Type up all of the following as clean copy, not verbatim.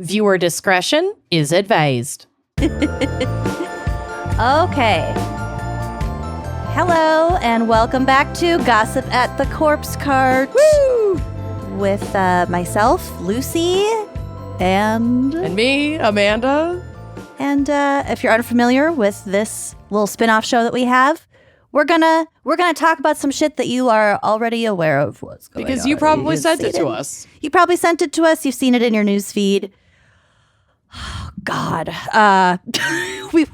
Viewer discretion is advised. Okay. Hello, and welcome back to Gossip at the Corpse Cart. Woo! With myself, Lucy, and me, Amanda. And if you're unfamiliar with this little spin-off show that we have, we're gonna talk about some shit that you are already aware of what's going on. Because you probably sent it to us. You probably sent it to us. You've seen it in your news feed. Oh, God. We're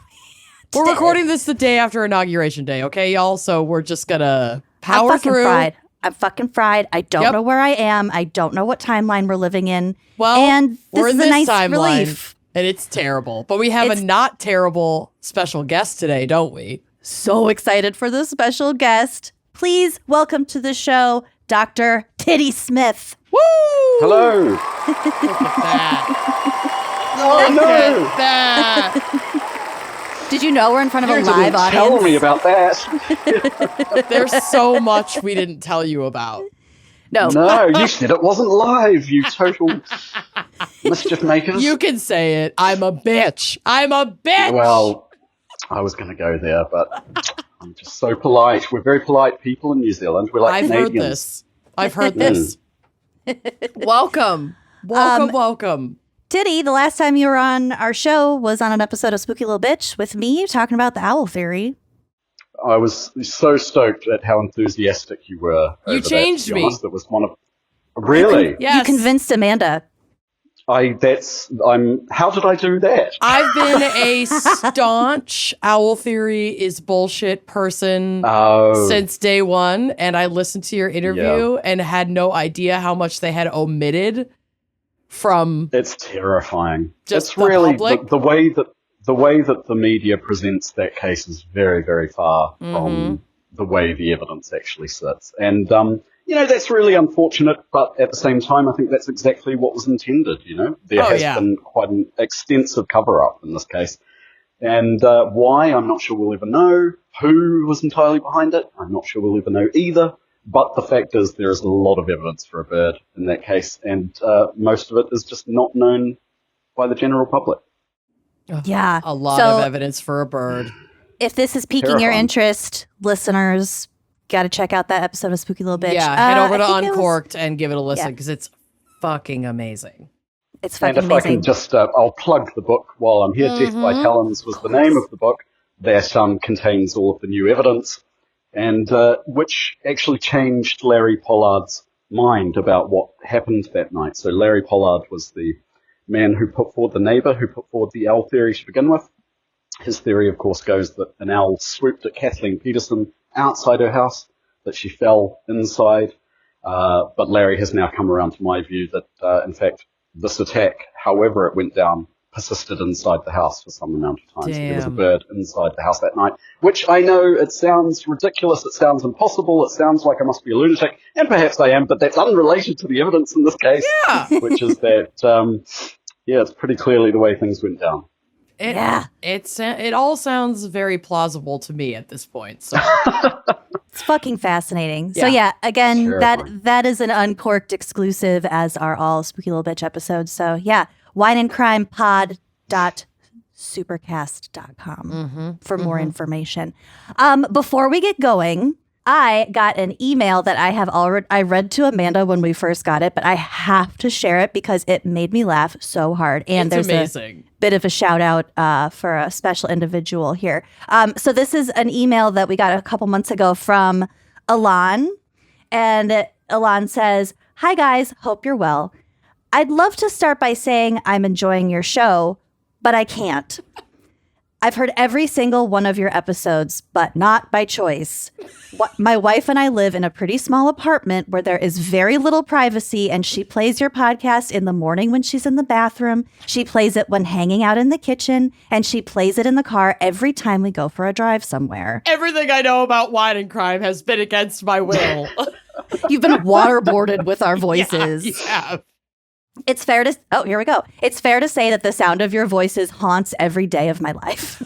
recording this the day after Inauguration Day, okay, y'all? So we're just gonna power through. I'm fucking fried. I don't know where I am. I don't know what timeline we're living in. Well, and we're in is a this nice timeline, relief. and it's terrible. But we have a not terrible special guest today, don't we? So excited for this special guest. Please welcome to the show, Dr. Tiddy Smith. Woo! Hello. Look at that. Oh, Look no. at that. Did you know we're in front of a You live didn't audience? tell me about that. There's so much we didn't tell you about. No, you said it wasn't live, you total mischief makers. You can say it. I'm a bitch. I'm a bitch. Well, I was going to go there, but I'm just so polite. We're very polite people in New Zealand. We're like Canadians. I've heard this. Welcome. Welcome. Tiddy, the last time you were on our show was on an episode of Spooky Little Bitch with me talking about the owl theory. I was so stoked at how enthusiastic you were. You changed me. That was one of... Really? Yes. You convinced Amanda. How did I do that? I've been a staunch owl theory is bullshit person since day one, and I listened to your interview and had no idea how much they had omitted from. It's terrifying. Just it's the really public. the way that the media presents that case is very, very far from the way the evidence actually sits. And that's really unfortunate, but at the same time, I think that's exactly what was intended, There has been quite an extensive cover-up in this case. And why, I'm not sure we'll ever know. Who was entirely behind it, I'm not sure we'll ever know either. But the fact is there is a lot of evidence for a bird in that case, and most of it is just not known by the general public. Yeah. A lot of evidence for a bird. If this is piquing your interest, listeners, got to check out that episode of Spooky Little Bitch. Yeah, head over to Uncorked and give it a listen because it's fucking amazing. It's fucking amazing. And if I can just, I'll plug the book while I'm here. Death by Talons was the name of the book. That contains all of the new evidence, and which actually changed Larry Pollard's mind about what happened that night. So Larry Pollard was the man who put forward the neighbor, who put forward the owl theory to begin with. His theory, of course, goes that an owl swooped at Kathleen Peterson outside her house, that she fell inside. But Larry has now come around to my view that, in fact, this attack, however it went down, persisted inside the house for some amount of time. So there was a bird inside the house that night, which I know it sounds ridiculous, it sounds impossible, it sounds like I must be a lunatic, and perhaps I am, but that's unrelated to the evidence in this case, which is that, it's pretty clearly the way things went down. It all sounds very plausible to me at this point. So it's fucking fascinating. So again, that is an Uncorked exclusive, as are all Spooky Little Bitch episodes. So wineandcrimepod.supercast.com for more information. Before we get going, I got an email that I read to Amanda when we first got it, but I have to share it because it made me laugh so hard. And it's there's amazing. A bit of a shout out for a special individual here. So this is an email that we got a couple months ago from Elan. And Elan says, "Hi guys, hope you're well. I'd love to start by saying I'm enjoying your show, but I can't. I've heard every single one of your episodes, but not by choice. My wife and I live in a pretty small apartment where there is very little privacy, and she plays your podcast in the morning when she's in the bathroom. She plays it when hanging out in the kitchen, and she plays it in the car every time we go for a drive somewhere. Everything I know about wine and crime has been against my will." You've been waterboarded with our voices. Yeah, you have. It's fair to say that the sound of your voices haunts every day of my life.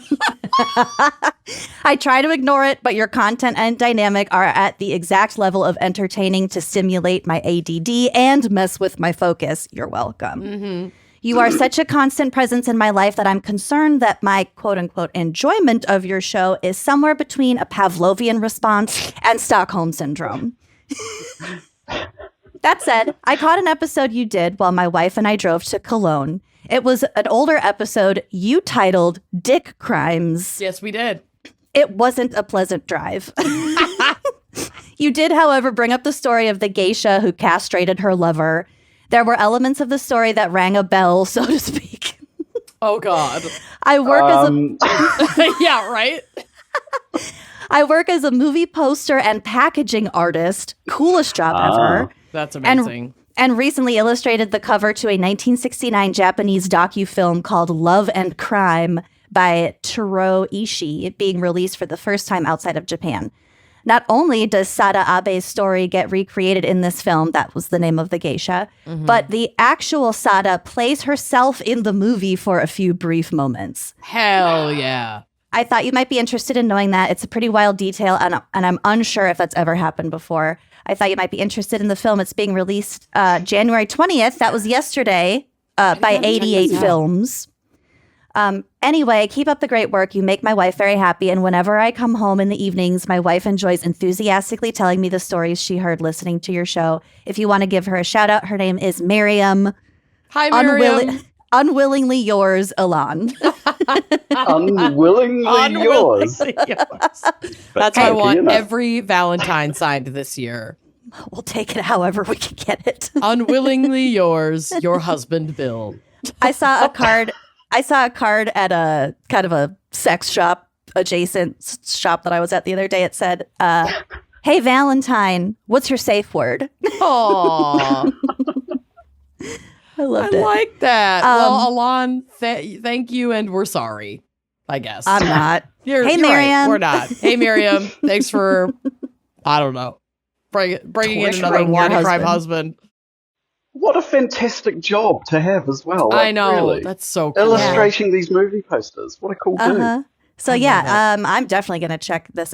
I try to ignore it, but your content and dynamic are at the exact level of entertaining to stimulate my ADD and mess with my focus. You're welcome. You are such a constant presence in my life that I'm concerned that my quote-unquote enjoyment of your show is somewhere between a Pavlovian response and Stockholm Syndrome. That said, I caught an episode you did while my wife and I drove to Cologne. It was an older episode you titled Dick Crimes. Yes, we did. It wasn't a pleasant drive. You did, however, bring up the story of the geisha who castrated her lover. There were elements of the story that rang a bell, so to speak. Oh, God. I work as a... Yeah, right? I work as a movie poster and packaging artist. Coolest job ever. That's amazing. And recently illustrated the cover to a 1969 Japanese docu-film called Love and Crime by Taro Ishii, being released for the first time outside of Japan. Not only does Sada Abe's story get recreated in this film, that was the name of the geisha, but the actual Sada plays herself in the movie for a few brief moments. Hell yeah. I thought you might be interested in knowing that. It's a pretty wild detail, and I'm unsure if that's ever happened before. I thought you might be interested in the film. It's being released January 20th. That was yesterday by 88 Films. Anyway, keep up the great work. You make my wife very happy. And whenever I come home in the evenings, my wife enjoys enthusiastically telling me the stories she heard listening to your show. If you want to give her a shout out, her name is Miriam. Hi, Miriam. Unwillingly yours, Elan. Unwillingly yours. That's what I want every Valentine signed this year. We'll take it however we can get it. Unwillingly yours, your husband, Bill. I saw a card at a kind of a sex shop adjacent shop that I was at the other day. It said, "Hey Valentine, what's your safe word?" Aww. I loved it. I like that. Well, Alon, thank you, and we're sorry, I guess. I'm not. You're Miriam. Right, we're not. Hey, Miriam. Thanks for, I don't know, bringing in another war crime husband. What a fantastic job to have as well. I know. Really. That's so cool. Illustrating these movie posters. What a cool dude. So yeah, I'm definitely going to check this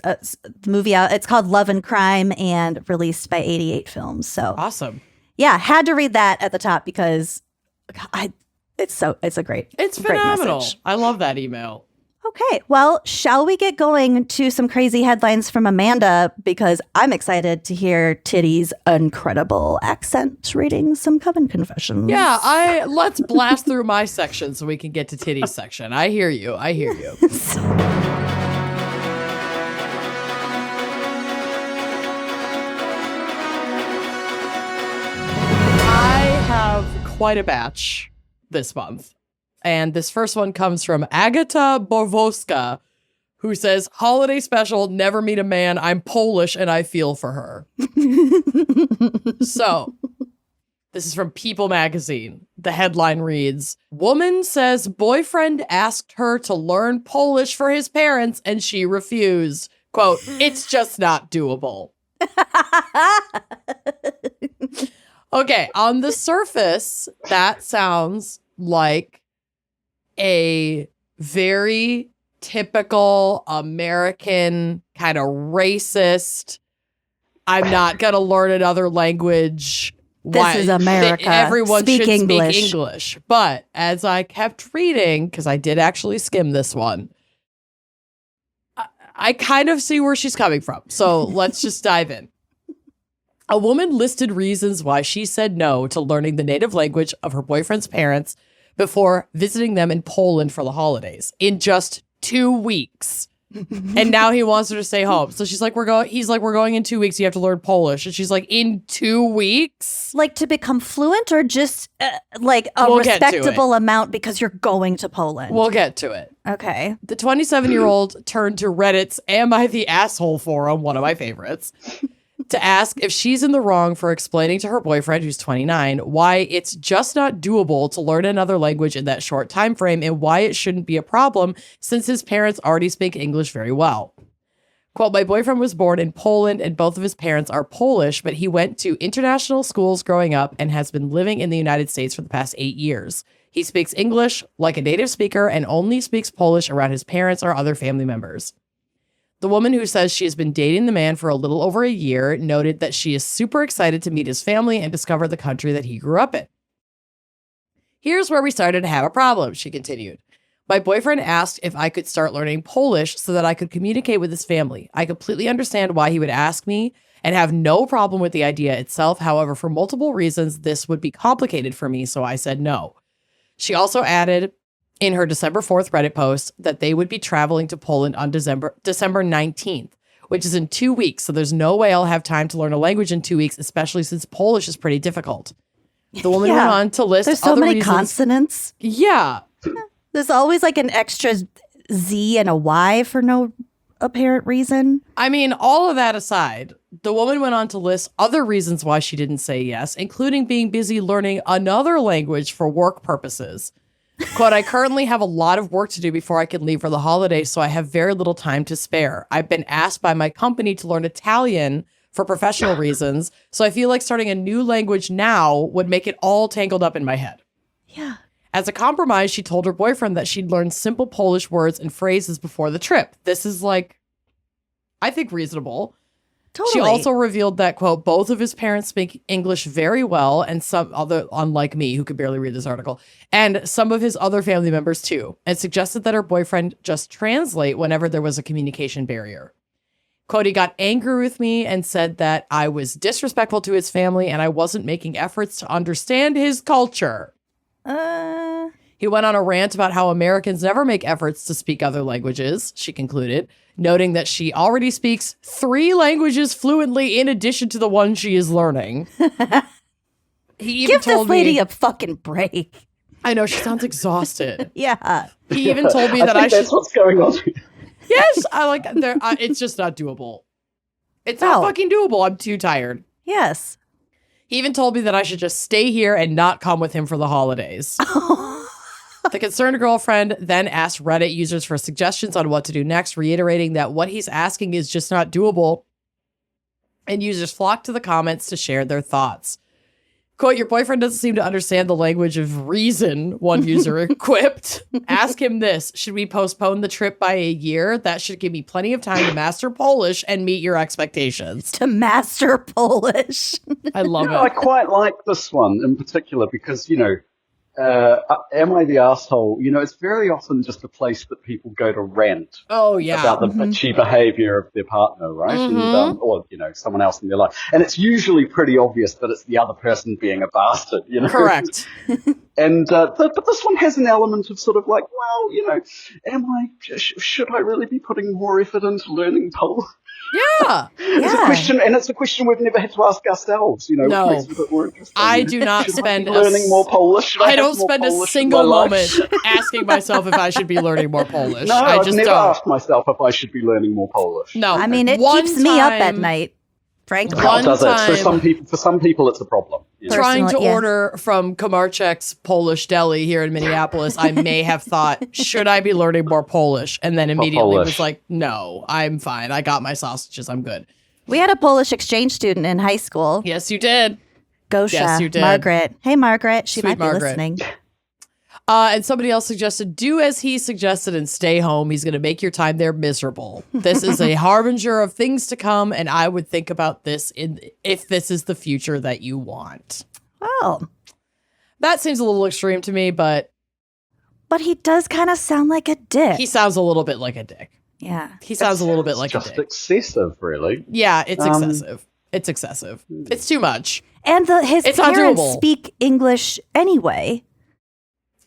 movie out. It's called Love and Crime and released by 88 Films. So awesome. Yeah, had to read that at the top because it's a great phenomenal. Message. I love that email. Okay, well, shall we get going to some crazy headlines from Amanda? Because I'm excited to hear Tiddy's incredible accent reading some Coven Confessions. Yeah, let's blast through my section so we can get to Tiddy's section. I hear you. Have quite a batch this month. And this first one comes from Agata Borwoska, who says, holiday special, never meet a man. I'm Polish and I feel for her. So, this is from People magazine. The headline reads, woman says boyfriend asked her to learn Polish for his parents and she refused. Quote, it's just not doable. Okay, on the surface, that sounds like a very typical American kind of racist, I'm not going to learn another language. This is America. Everyone speak should English. speak English. But as I kept reading, because I did actually skim this one, I kind of see where she's coming from. So let's just dive in. A woman listed reasons why she said no to learning the native language of her boyfriend's parents before visiting them in Poland for the holidays in just 2 weeks. And now he wants her to stay home. So he's like, we're going in 2 weeks. You have to learn Polish. And she's like, in 2 weeks? Like to become fluent or just like a respectable amount because you're going to Poland? We'll get to it. Okay. The 27-year-old turned to Reddit's Am I the Asshole forum, one of my favorites, to ask if she's in the wrong for explaining to her boyfriend, who's 29, why it's just not doable to learn another language in that short time frame and why it shouldn't be a problem since his parents already speak English very well. Quote, my boyfriend was born in Poland and both of his parents are Polish, but he went to international schools growing up and has been living in the United States for the past 8 years. He speaks English like a native speaker and only speaks Polish around his parents or other family members. The woman who says she has been dating the man for a little over a year noted that she is super excited to meet his family and discover the country that he grew up in. Here's where we started to have a problem, she continued. My boyfriend asked if I could start learning Polish so that I could communicate with his family. I completely understand why he would ask me and have no problem with the idea itself. However, for multiple reasons, this would be complicated for me, so I said no. She also added in her December 4th Reddit post that they would be traveling to Poland on December 19th, which is in 2 weeks, so there's no way I'll have time to learn a language in 2 weeks, especially since Polish is pretty difficult. The woman went on to list there's so other many reasons. consonants. Yeah. There's always like an extra Z and a Y for no apparent reason. I mean, all of that aside, the woman went on to list other reasons why she didn't say yes, including being busy learning another language for work purposes. Quote, I currently have a lot of work to do before I can leave for the holidays, so I have very little time to spare. I've been asked by my company to learn Italian for professional reasons, so I feel like starting a new language now would make it all tangled up in my head. Yeah. As a compromise, she told her boyfriend that she'd learn simple Polish words and phrases before the trip. This is like, I think, reasonable. Totally. She also revealed that, quote, both of his parents speak English very well, and some other, unlike me, who could barely read this article, and some of his other family members too, and suggested that her boyfriend just translate whenever there was a communication barrier. Quote, he got angry with me and said that I was disrespectful to his family and I wasn't making efforts to understand his culture. He went on a rant about how Americans never make efforts to speak other languages, she concluded, noting that she already speaks 3 languages fluently in addition to the one she is learning. He even Give this lady a fucking break. I know, she sounds exhausted. Yeah. He even told me that I should... That's what's going on. Yes, I like... it's just not doable. It's not fucking doable. I'm too tired. Yes. He even told me that I should just stay here and not come with him for the holidays. The concerned girlfriend then asked Reddit users for suggestions on what to do next, reiterating that what he's asking is just not doable. And users flocked to the comments to share their thoughts. Quote, your boyfriend doesn't seem to understand the language of reason, one user quipped. Ask him this. Should we postpone the trip by a year? That should give me plenty of time to master Polish and meet your expectations. To master Polish. I love it. I quite like this one in particular because, am I the asshole? It's very often just a place that people go to rant. Oh, yeah. About the bitchy behavior of their partner, right? And, or, someone else in their life. And it's usually pretty obvious that it's the other person being a bastard, Correct. And, but this one has an element of sort of like, well, should I really be putting more effort into learning Polish? Yeah. It's a question we've never had to ask ourselves, No. Which makes it a bit more interesting. I do not spend learning more Polish. I don't spend a single moment asking myself if I should be learning more Polish. No, I I've just never don't. asked myself if I should be learning more Polish. No. I mean, it keeps me up at night, frankly. One does time- it? For some people, it's a problem. Trying to Personally, yeah. order from Komarczek's Polish Deli here in Minneapolis, I may have thought, should I be learning more Polish? And then immediately was like, no, I'm fine. I got my sausages. I'm good. We had a Polish exchange student in high school. Yes, you did. Gosha. Yes, you did. Margaret. Hey, Margaret. She Sweet might be Margaret. listening. And somebody else suggested, do as he suggested and stay home. He's going to make your time there miserable. This is a harbinger of things to come, and I would think about this if this is the future that you want. Oh. That seems a little extreme to me, but... But he does kind of sound like a dick. He sounds a little bit like a dick. Yeah. He sounds a little bit like a just dick. excessive, really. Yeah, it's excessive. It's excessive. It's too much. And his It's not parents doable. speak English anyway.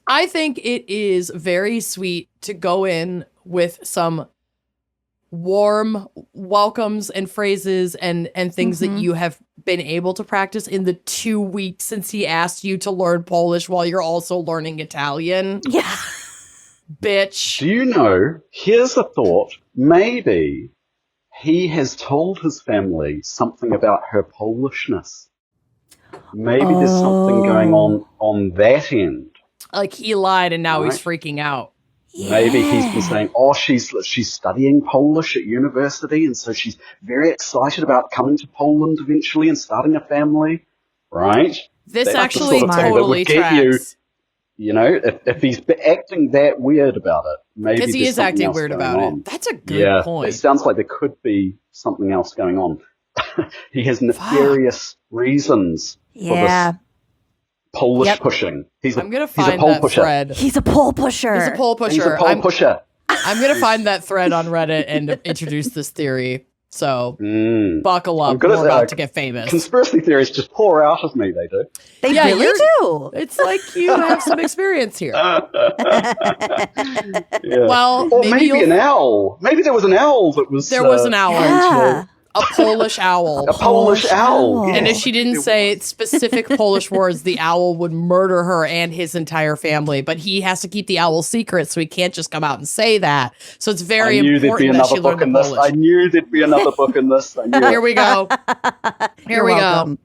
I think it is very sweet to go in with some warm welcomes and phrases and things that you have been able to practice in the 2 weeks since he asked you to learn Polish while you're also learning Italian. Yeah. Bitch. Do you know, here's a thought, maybe he has told his family something about her Polishness. Maybe there's something going on that end. Like he lied and now Right. he's freaking out. Yeah. Maybe he's been saying, she's studying Polish at university, and so she's very excited about coming to Poland eventually and starting a family, right? This That's the actually sort of thing that totally would get you, tracks. if he's acting that weird about it, maybe Because he there's is something acting else weird going about on. it. That's a good point. It sounds like there could be something else going on. He has nefarious reasons Yeah. for Polish pushing. I'm going to find that thread. He's a pole pusher. He's a pole pusher. He's a pole pusher. I'm going to find that thread on Reddit and introduce this theory. So buckle up. We're about to get famous. Conspiracy theories just pour out of me. They do. They really do. It's like you have some experience here. Well, or maybe an owl. Maybe there was an owl that was. There was an owl. Yeah. A Polish owl. A Polish owl. And if she didn't say specific Polish words, the owl would murder her and his entire family. But he has to keep the owl secret, so he can't just come out and say that. So it's very important that she learn the Polish. I knew there'd be another book in this. Here we go. Here we go.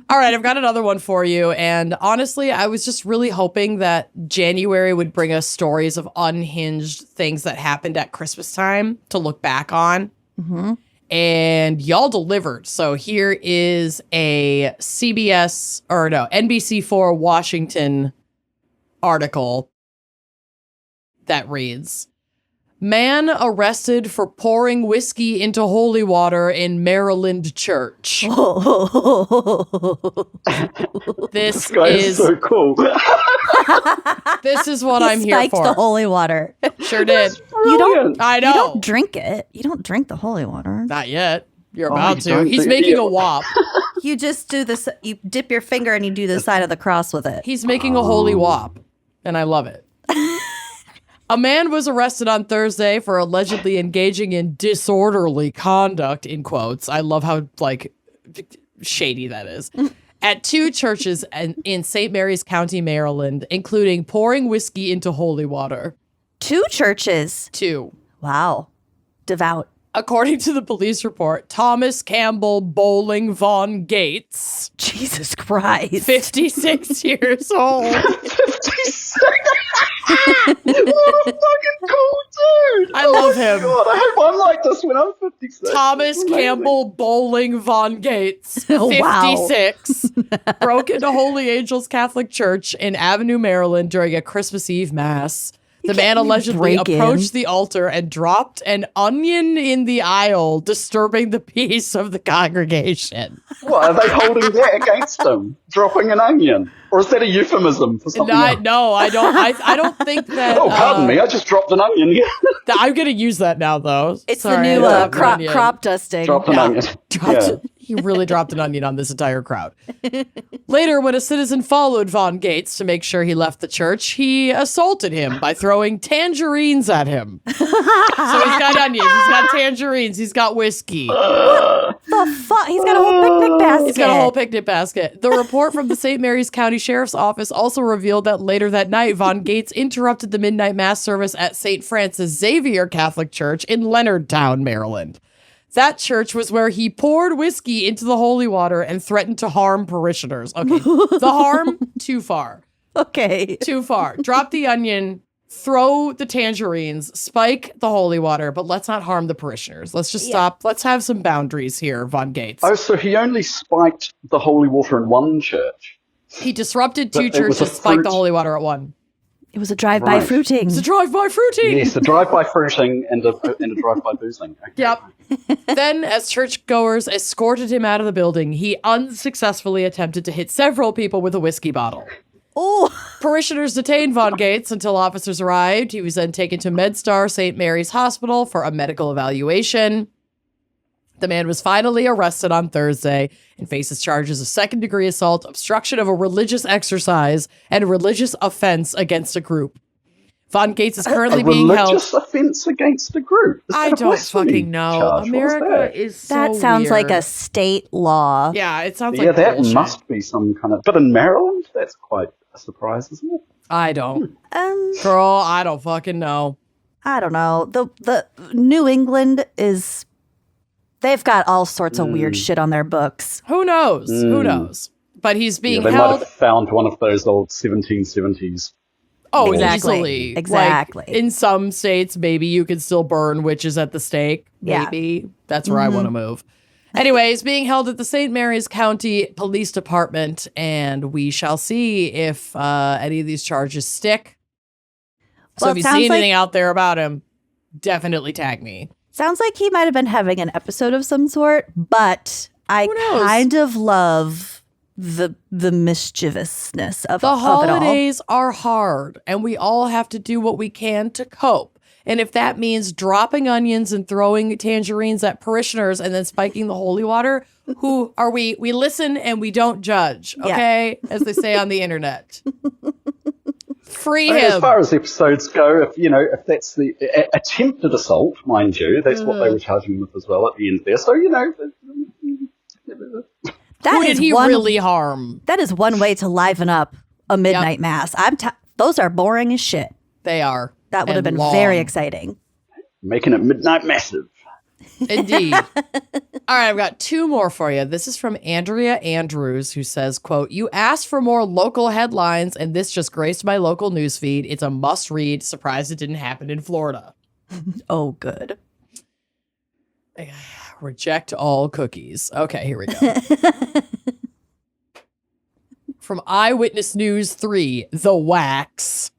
All right, I've got another one for you. And honestly, I was just really hoping that January would bring us stories of unhinged things that happened at Christmas time to look back on. Mm-hmm. And y'all delivered. So here is a NBC4 Washington article that reads, Man arrested for pouring whiskey into holy water in Maryland church. This is so cool. This is what I'm here Spiked for. the holy water. Sure did. You don't. I know. You don't drink it. You don't drink the holy water. Not yet. You're about to. He's making a wop. You just do this. You dip your finger and you do the sign of the cross with it. He's making a holy wop, and I love it. A man was arrested on Thursday for allegedly engaging in disorderly conduct, in quotes. I love how, shady that is. At two churches in St. Mary's County, Maryland, including pouring whiskey into holy water. Two churches? Two. Wow. Devout. According to the police report, Thomas Campbell Bowling Von Gates. Jesus Christ. 56 years old. 56? What a fucking cool dude. I love him. God, I hope I'm like this when I'm 56. Thomas Campbell Bowling Von Gates, 56, broke into Holy Angels Catholic Church in Avenue, Maryland during a Christmas Eve mass. The man allegedly approached the altar and dropped an onion in the aisle, disturbing the peace of the congregation. What, are they holding that against him? Dropping an onion? Or is that a euphemism for something else? No, I don't. I don't think that. Oh, pardon me. I just dropped an onion here. I'm going to use that now, though. It's the new crop dusting. Dropped an onion. He really dropped an onion on this entire crowd. Later, when a citizen followed Von Gates to make sure he left the church, he assaulted him by throwing tangerines at him. So he's got onions, he's got tangerines, he's got whiskey. What the fuck? He's got a whole picnic basket. He's got a whole picnic basket. The report from the St. Mary's County Sheriff's Office also revealed that later that night, Von Gates interrupted the midnight mass service at St. Francis Xavier Catholic Church in Leonardtown, Maryland. That church was where he poured whiskey into the holy water and threatened to harm parishioners. Okay, the harm, too far. Okay. Too far. Drop the onion, throw the tangerines, spike the holy water, but let's not harm the parishioners. Let's just stop. Let's have some boundaries here, Von Gates. Oh, so he only spiked the holy water in one church? He disrupted two churches, spiked the holy water at one. It was a drive-by fruiting. It's a drive-by fruiting. Yes, a drive-by fruiting and a drive-by boozing. Okay. Yep. Then, as churchgoers escorted him out of the building, he unsuccessfully attempted to hit several people with a whiskey bottle. Oh! Parishioners detained Von Gates until officers arrived. He was then taken to MedStar St. Mary's Hospital for a medical evaluation. The man was finally arrested on Thursday and faces charges of second-degree assault, obstruction of a religious exercise, and a religious offense against a group. Von Gates is currently being held. Religious offense against a group? I don't fucking know. Charge? America is so That sounds weird. like a state law. Yeah, it sounds like that bullshit. must be some kind of. But in Maryland, that's quite a surprise, isn't it? I don't. Girl, I don't fucking know. I don't know. The New England is. They've got all sorts of weird shit on their books. Who knows? Who knows? But he's being they held. might have found one of those old 1770s. Oh, Exactly. easily. Exactly. Like, in some states, maybe you could still burn witches at the stake. Maybe. That's where I want to move. Anyways, being held at the St. Mary's County Police Department, and we shall see if any of these charges stick. So if you see anything out there about him, definitely tag me. Sounds like he might have been having an episode of some sort, but I kind of love the mischievousness of the it all. holidays are hard, and we all have to do what we can to cope. And if that means dropping onions and throwing tangerines at parishioners and then spiking the holy water, who are we? We listen and we don't judge, okay? As they say on the internet. Free him. As far as episodes go, if that's the attempted assault, mind you, that's what they were charging him with as well at the end there. So, who did he really harm? That is one way to liven up a midnight mass. Those are boring as shit. They are. That would have been very exciting. Making it midnight massive. Indeed. All right, I've got two more for you. This is from Andrea Andrews, who says, quote, "You asked for more local headlines, and this just graced my local newsfeed. It's a must-read. Surprised it didn't happen in Florida." Oh, good. Reject all cookies. Okay, here we go. From Eyewitness News 3, The Wax.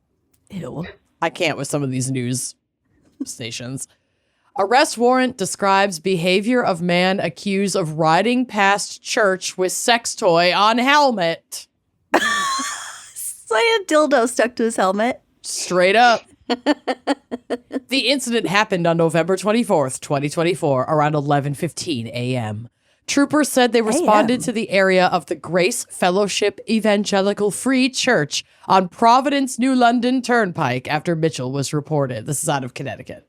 Ew. I can't with some of these news stations. Arrest warrant describes behavior of man accused of riding past church with sex toy on helmet. It's like a dildo stuck to his helmet. Straight up. The incident happened on November 24th, 2024, around 11:15 a.m. Troopers said they responded to the area of the Grace Fellowship Evangelical Free Church on Providence, New London Turnpike after Mitchell was reported. This is out of Connecticut.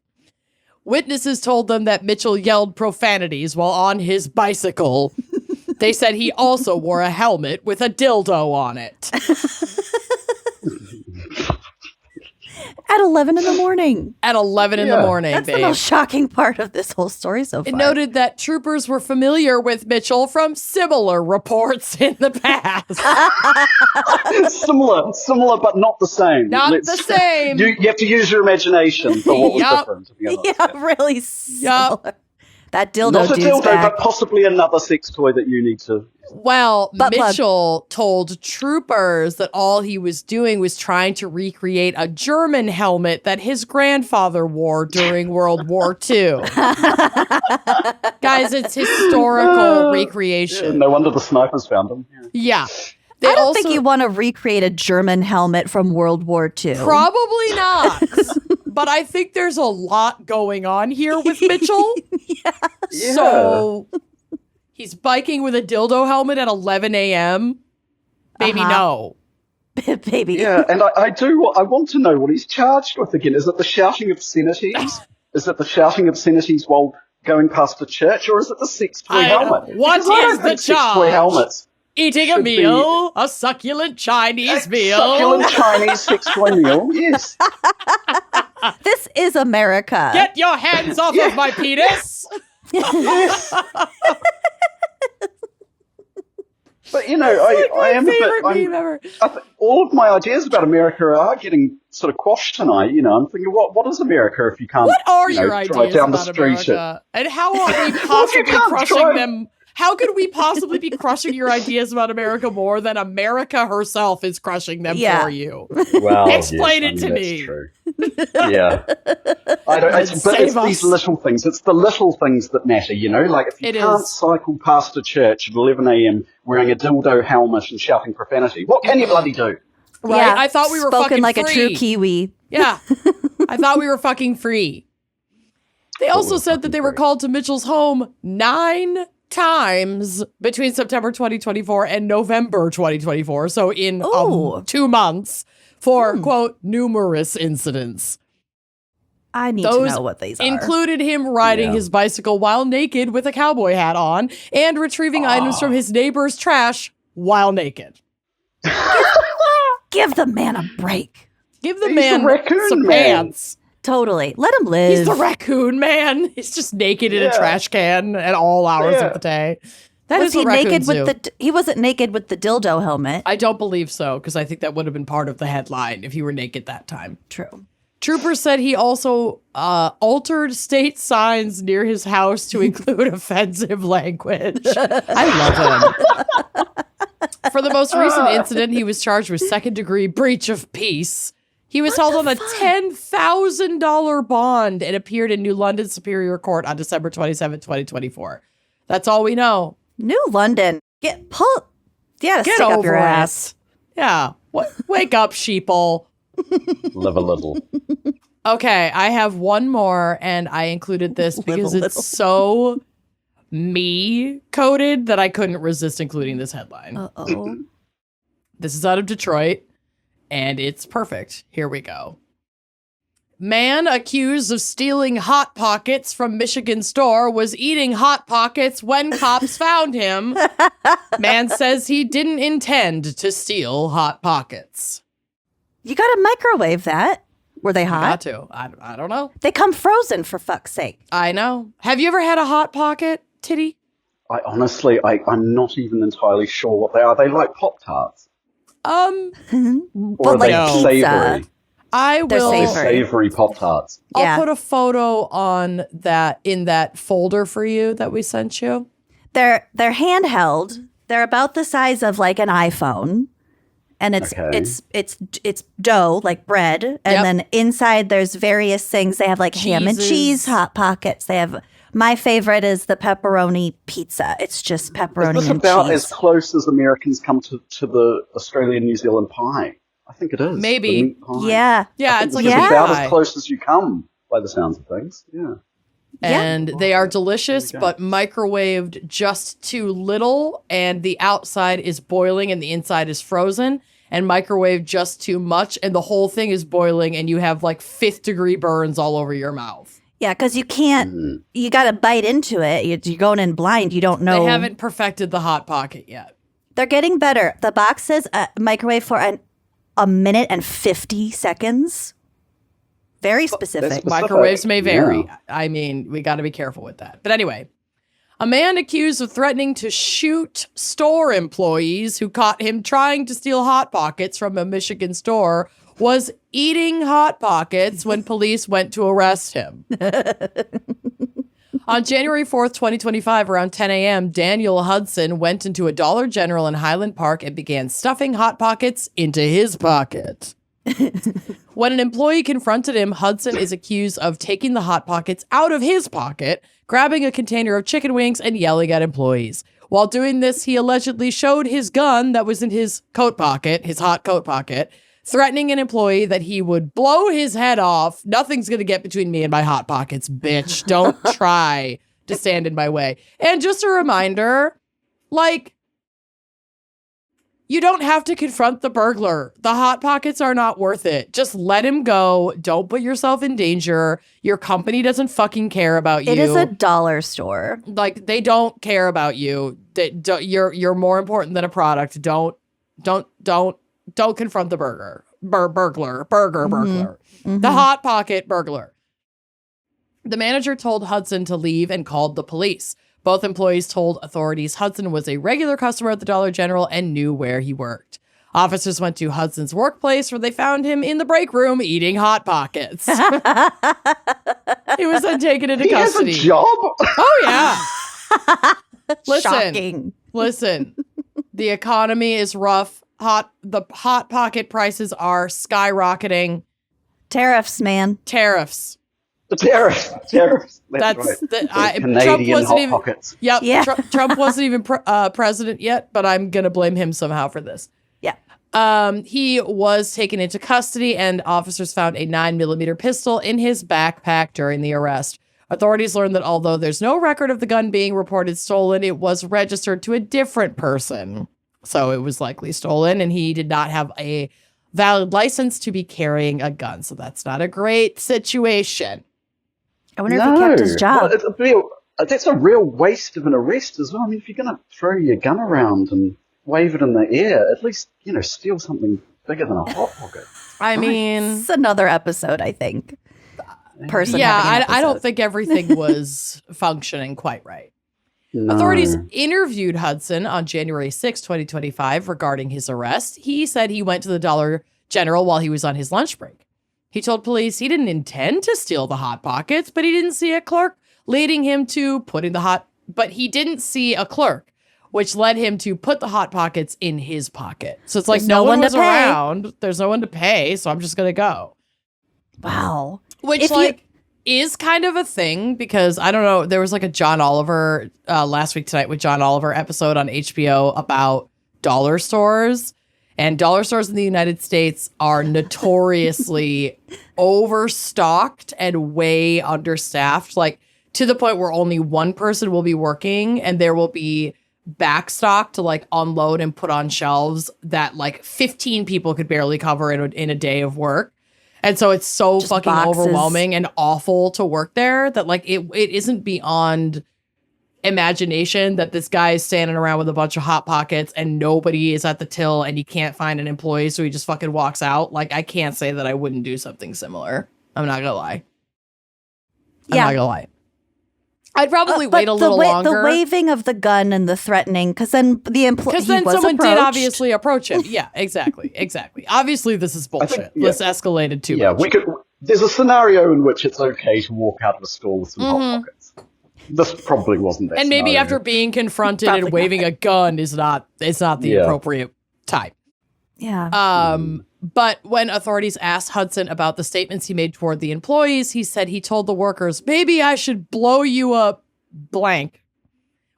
Witnesses told them that Mitchell yelled profanities while on his bicycle. They said he also wore a helmet with a dildo on it. At 11 in the morning. At 11 in the morning, That's the most shocking part of this whole story so far. It noted that troopers were familiar with Mitchell from similar reports in the past. similar, but not the same. Not the same. You have to use your imagination for what was different, to be honest. Yeah, really similar. That dildo Not a dildo, back. but possibly another sex toy that you need to... Well, Mitchell told troopers that all he was doing was trying to recreate a German helmet that his grandfather wore during World War II. Guys, it's historical recreation. Yeah, no wonder the snipers found him. Yeah. I don't think you want to recreate a German helmet from World War II. Probably not. But I think there's a lot going on here with Mitchell. Yeah. So he's biking with a dildo helmet at 11 a.m. Baby, no. Baby. Yeah, and I want to know what he's charged with again. Is it the shouting obscenities? Is it the shouting obscenities while going past a church, or is it the sex toy helmet? What is the sex toy helmets Eating a meal, a succulent Chinese meal. Succulent Chinese sex toy meal, yes. This is America. Get your hands off of my penis. Yes. But, I am a bit... all of my ideas about America are getting sort of quashed tonight. I'm thinking, what is America if you can't... What are your ideas drive down about the street America? And how are we possibly crushing them... How could we possibly be crushing your ideas about America more than America herself is crushing them for you? Well, explain it to me. True. Yeah, it's these little things. It's the little things that matter, Like if you can't cycle past a church at 11 a.m. wearing a dildo helmet and shouting profanity, what can you bloody do? Right? Yeah, I thought we were spoken fucking like free. A true Kiwi. Yeah, I thought we were fucking free. They also said that they were called to Mitchell's home 9 times between September 2024 and November 2024. So in 2 months for, quote, numerous incidents. I need to know what these are. Included him riding his bicycle while naked with a cowboy hat on and retrieving items from his neighbor's trash while naked. Give the man a break. Give the man some pants. Totally. Let him live. He's the raccoon man. He's just naked in a trash can at all hours of the day. He wasn't naked with the dildo helmet. I don't believe so, because I think that would have been part of the headline if he were naked that time. True. Troopers said he also altered state signs near his house to include offensive language. I love him. For the most recent incident, he was charged with second-degree breach of peace. He was held on a $10,000 bond and appeared in New London Superior Court on December 27, 2024. That's all we know. New London. Yeah, Get stick up over your it. ass. Yeah. Wake up, sheeple. Live a little. Okay, I have one more, and I included this because it's so me-coded that I couldn't resist including this headline. Uh-oh. This is out of Detroit, and it's perfect. Here we go. Man accused of stealing Hot Pockets from Michigan store was eating Hot Pockets when cops found him. Man says he didn't intend to steal Hot Pockets. You gotta microwave that. Were they hot? Got to. I don't know. They come frozen, for fuck's sake. I know. Have you ever had a Hot Pocket, Tiddy? I'm not even entirely sure what they are. Are they like Pop-Tarts? But Or are like they pizza. savory? I will. They're Savory Pop-Tarts. Yeah. I'll put a photo on that in that folder for you that we sent you. They're handheld. They're about the size of like an iPhone. And it's dough, like bread. And then inside there's various things. They have like ham and cheese Hot Pockets. They have, my favorite is the pepperoni pizza. It's just pepperoni Is this and about cheese. as close as Americans come to the Australian-New Zealand pie? I think it is. Maybe. The meat pie. Yeah. Yeah, it's like This a is about pie. as close as you come, by the sounds of things. Yeah. And they are delicious, but microwaved just too little. And the outside is boiling and the inside is frozen. And microwaved just too much. And the whole thing is boiling and you have like 5th degree burns all over your mouth. Yeah, because you can't, you got to bite into it. You're going in blind. You don't know. They haven't perfected the Hot Pocket yet. They're getting better. The box says microwave for a minute and 50 seconds. Very specific. Microwaves may vary. Yeah. I mean, we got to be careful with that. But anyway, a man accused of threatening to shoot store employees who caught him trying to steal Hot Pockets from a Michigan store was eating Hot Pockets when police went to arrest him. On January 4th, 2025, around 10 a.m., Daniel Hudson went into a Dollar General in Highland Park and began stuffing Hot Pockets into his pocket. When an employee confronted him, Hudson is accused of taking the Hot Pockets out of his pocket, grabbing a container of chicken wings, and yelling at employees. While doing this, he allegedly showed his gun that was in his coat pocket, his hot coat pocket, threatening an employee that he would blow his head off. Nothing's going to get between me and my Hot Pockets, bitch. Don't try to stand in my way. And just a reminder, like, you don't have to confront the burglar. The Hot Pockets are not worth it. Just let him go. Don't put yourself in danger. Your company doesn't fucking care about you. It is a dollar store. Like, they don't care about you. You're more important than a product. Don't confront the burglar. Burglar. The Hot Pocket burglar. The manager told Hudson to leave and called the police. Both employees told authorities Hudson was a regular customer at the Dollar General and knew where he worked. Officers went to Hudson's workplace where they found him in the break room eating Hot Pockets. He was then taken into custody. He has a job? Oh, yeah. Shocking. Listen. The economy is rough. The Hot Pocket prices are skyrocketing. Tariffs, man. Tariffs. The tariffs. That's right. Trump Canadian wasn't Hot even. Pockets. Yep. Yeah. Trump wasn't even president yet, but I'm gonna blame him somehow for this. Yeah. He was taken into custody, and officers found a 9mm pistol in his backpack during the arrest. Authorities learned that although there's no record of the gun being reported stolen, it was registered to a different person, so it was likely stolen, and he did not have a valid license to be carrying a gun. So that's not a great situation. I wonder if he kept his job. Well, that's a real waste of an arrest as well. I mean, if you're going to throw your gun around and wave it in the air, at least, steal something bigger than a Hot Pocket. I mean, It's another episode, I think. Person. yeah, I don't think everything was functioning quite right. No. Authorities interviewed Hudson on January 6, 2025 regarding his arrest. He said he went to the Dollar General while he was on his lunch break. He told police he didn't intend to steal the Hot Pockets, but he didn't see a clerk leading him to but he didn't see a clerk, which led him to put the Hot Pockets in his pocket. So it's like There's no one was to pay. around. There's no one to pay, so I'm just going to go. Wow. Which is kind of a thing because I don't know. There was like a John Oliver last week tonight with John Oliver episode on HBO about dollar stores. And dollar stores in the United States are notoriously overstocked and way understaffed, like to the point where only one person will be working and there will be backstock to like unload and put on shelves that like 15 people could barely cover in a day of work. And so it's so just fucking boxes. Overwhelming and awful to work there that like it isn't beyond imagination that this guy is standing around with a bunch of Hot Pockets and nobody is at the till and he can't find an employee, so he just fucking walks out. Like, I can't say that I wouldn't do something similar. I'm not gonna lie. I'm not gonna lie. I'd probably wait a little longer. The waving of the gun and the threatening, because then the employee because then someone did obviously approach him. Yeah, exactly. Obviously, this is bullshit. This escalated too much. There's a scenario in which it's okay to walk out of a store with some Hot Pockets. This probably wasn't that. And maybe scenario. After being confronted and waving a gun is not the appropriate time. Yeah. But when authorities asked Hudson about the statements he made toward the employees, he said he told the workers, maybe I should blow you up blank.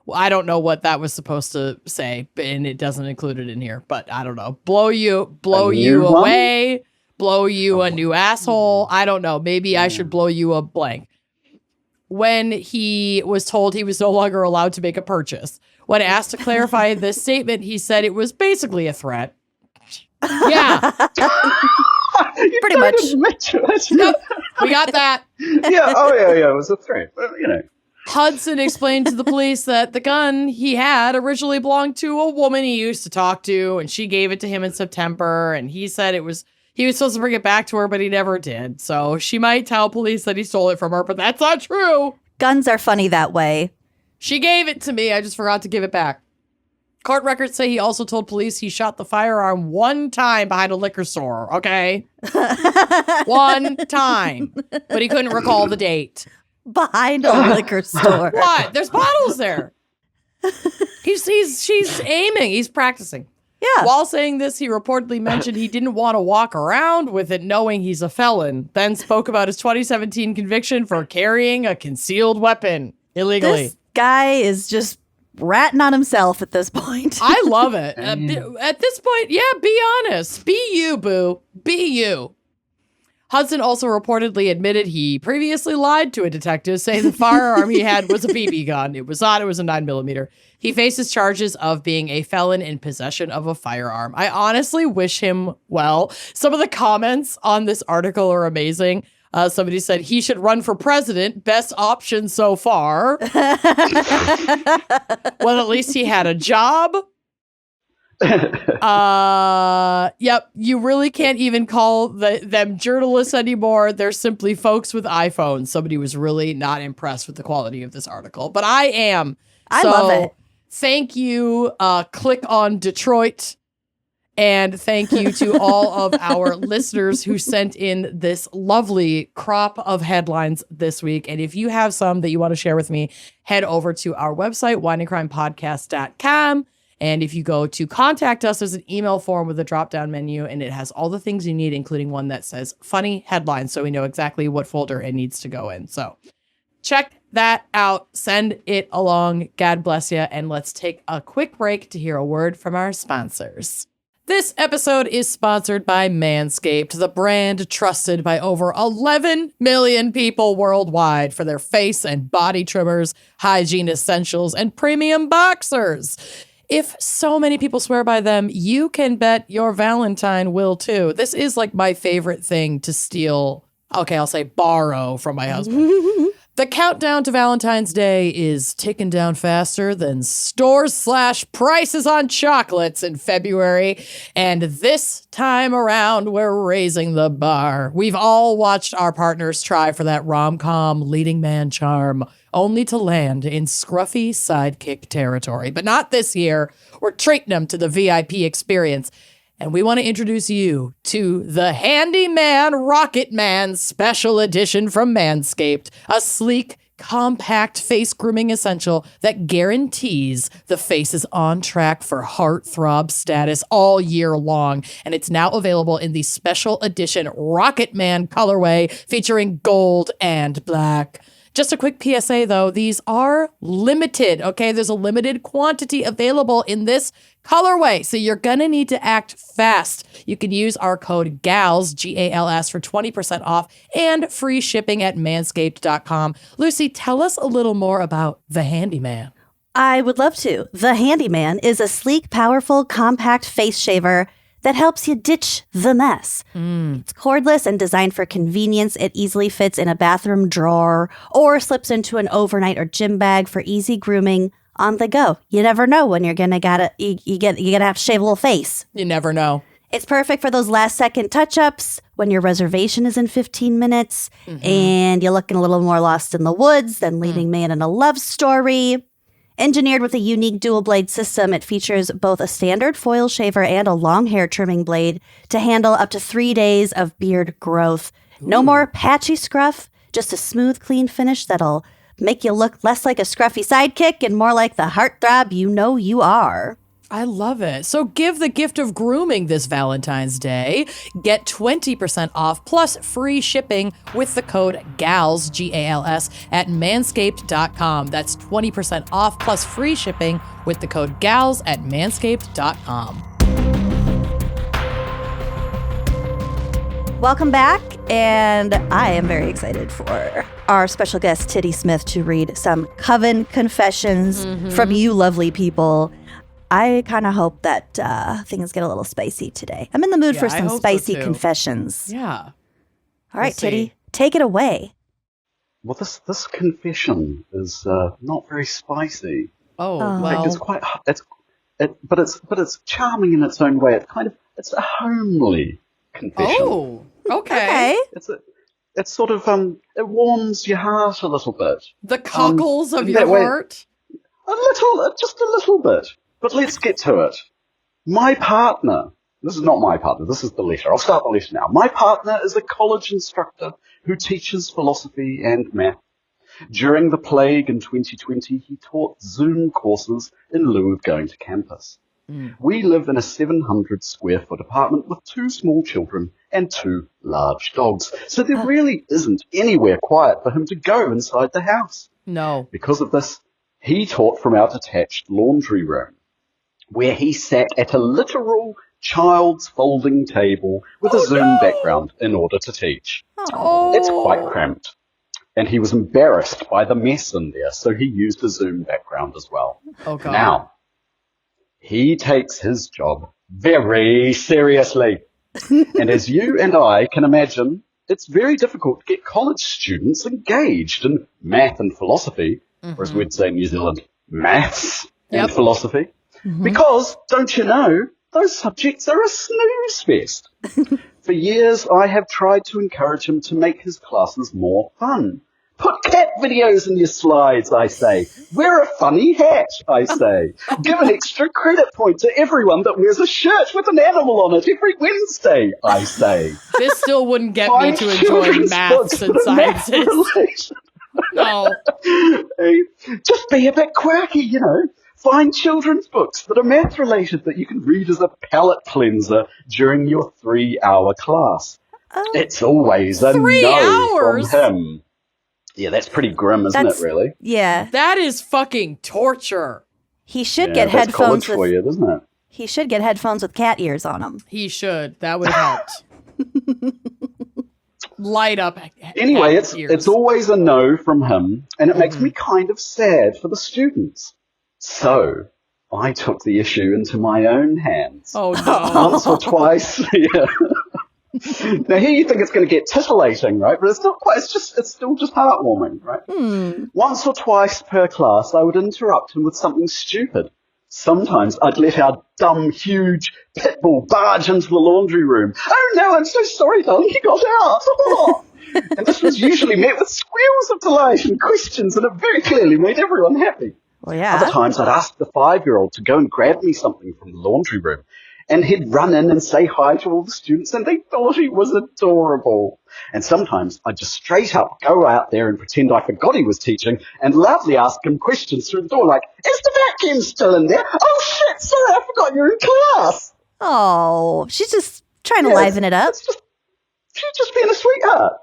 Well, I don't know what that was supposed to say, and it doesn't include it in here, but I don't know. Blow you away, blow you a new asshole. I don't know. Maybe I should blow you a blank. When he was told he was no longer allowed to make a purchase. When asked to clarify this statement, he said it was basically a threat. Yeah. Pretty much. Yep, we got that. It was a threat. But, Hudson explained to the police that the gun he had originally belonged to a woman he used to talk to, and she gave it to him in September, and he said he was supposed to bring it back to her, but he never did. So she might tell police that he stole it from her, but that's not true. Guns are funny that way. She gave it to me. I just forgot to give it back. Court records say he also told police he shot the firearm one time behind a liquor store, okay? One time. But he couldn't recall the date. Behind a liquor store. What? There's bottles there. She's aiming. He's practicing. Yeah. While saying this, he reportedly mentioned he didn't want to walk around with it knowing he's a felon, then spoke about his 2017 conviction for carrying a concealed weapon illegally. This guy is just ratting on himself at this point. I love it. At this point, be honest. Be you, boo. Be you. Hudson also reportedly admitted he previously lied to a detective, saying the firearm he had was a BB gun. It was not. It was a 9mm. He faces charges of being a felon in possession of a firearm. I honestly wish him well. Some of the comments on this article are amazing. Somebody said he should run for president. Best option so far. Well, at least he had a job. Yep. You really can't even call them journalists anymore. They're simply folks with iPhones. Somebody was really not impressed with the quality of this article, but I am. I love it. Thank you. Click on Detroit. And thank you to all of our listeners who sent in this lovely crop of headlines this week. And if you have some that you want to share with me, head over to our website, wineandcrimepodcast.com. And if you go to contact us, there's an email form with a drop-down menu, and it has all the things you need, including one that says funny headlines, so we know exactly what folder it needs to go in. So check that out. Send it along. God bless you. And let's take a quick break to hear a word from our sponsors. This episode is sponsored by Manscaped, the brand trusted by over 11 million people worldwide for their face and body trimmers, hygiene essentials, and premium boxers. If so many people swear by them, you can bet your Valentine will too. This is like my favorite thing to steal. Okay, I'll say borrow from my husband. The countdown to Valentine's Day is ticking down faster than stores/prices on chocolates in February. And this time around, we're raising the bar. We've all watched our partners try for that rom-com leading man charm, only to land in scruffy sidekick territory. But not this year. We're treating them to the VIP experience. And we want to introduce you to the Handyman Rocket Man Special Edition from Manscaped, a sleek, compact face grooming essential that guarantees the face is on track for heartthrob status all year long. And it's now available in the Special Edition Rocket Man colorway featuring gold and black. Just a quick PSA, though. These are limited, okay? There's a limited quantity available in this colorway, so you're going to need to act fast. You can use our code GALS, G-A-L-S, for 20% off and free shipping at manscaped.com. Lucy, tell us a little more about the Handyman. I would love to. The Handyman is a sleek, powerful, compact face shaver that helps you ditch the mess. It's cordless and designed for convenience. It easily fits in a bathroom drawer or slips into an overnight or gym bag for easy grooming on the go. You never know when you're gonna you gotta have to shave a little face. You never know. It's perfect for those last second touch-ups when your reservation is in 15 minutes and you're looking a little more lost in the woods than leading man in a love story. Engineered with a unique dual blade system, it features both a standard foil shaver and a long hair trimming blade to handle up to 3 days of beard growth. No more patchy scruff, just a smooth, clean finish that'll make you look less like a scruffy sidekick and more like the heartthrob you know you are. I love it. So give the gift of grooming this Valentine's Day. Get 20% off plus free shipping with the code GALS, G-A-L-S, at manscaped.com. That's 20% off plus free shipping with the code GALS at manscaped.com. Welcome back, and I am very excited for our special guest, Tiddy Smith, to read some coven confessions from you lovely people. I kind of hope that things get a little spicy today. I'm in the mood for some spicy confessions. Yeah. All right, Tiddy, take it away. Well, this confession is not very spicy. Oh, Like, well. but it's charming in its own way. It's a homely confession. Oh, okay. It's sort of it warms your heart a little bit. The cockles of in your that way. heart. Just a little bit. But let's get to it. My partner, this is not my partner, this is the letter. I'll start the letter now. My partner is a college instructor who teaches philosophy and math. During the plague in 2020, he taught Zoom courses in lieu of going to campus. We live in a 700 square foot apartment with 2 small children and 2 large dogs. So there really isn't anywhere quiet for him to go inside the house. No. Because of this, he taught from our detached laundry room, where he sat at a literal child's folding table with a Zoom background in order to teach. Oh. It's quite cramped. And he was embarrassed by the mess in there, so he used a Zoom background as well. Oh, God. Now, he takes his job very seriously. And as you and I can imagine, it's very difficult to get college students engaged in math and philosophy, or as we'd say in New Zealand, maths and philosophy. Because, don't you know, those subjects are a snooze fest. For years, I have tried to encourage him to make his classes more fun. Put cat videos in your slides, I say. Wear a funny hat, I say. Give an extra credit point to everyone that wears a shirt with an animal on it every Wednesday, I say. This still wouldn't get me Find to enjoy children's maths books and that are sciences. math-related. No. Just be a bit quirky, you know. Find children's books that are math-related that you can read as a palate cleanser during your 3-hour class. It's always a 3 no hours? from him. Yeah, that's pretty grim, isn't it, really? Yeah. That is fucking torture. He should Yeah, get that's headphones college for you, isn't it? He should get headphones with cat ears on them. He should. That would have helped. Light up. Anyway, cat ears. it's always a no from him, and it makes me kind of sad for the students. So, I took the issue into my own hands. Oh, no. Once or twice, yeah. Now here you think it's going to get titillating, right? But it's not quite, it's still just heartwarming, right? Once or twice per class, I would interrupt him with something stupid. Sometimes I'd let our dumb, huge pit bull barge into the laundry room. Oh no, I'm so sorry, darling, he got out. Oh. And this was usually met with squeals of delight and questions, and it very clearly made everyone happy. Well, yeah. Other times I'd ask the 5-year-old to go and grab me something from the laundry room, and he'd run in and say hi to all the students, and they thought he was adorable. And sometimes I'd just straight up go out there and pretend I forgot he was teaching and loudly ask him questions through the door like, is the vacuum still in there? Oh shit, sorry, I forgot you're in class. Oh, she's just trying to liven it up. She's just being a sweetheart.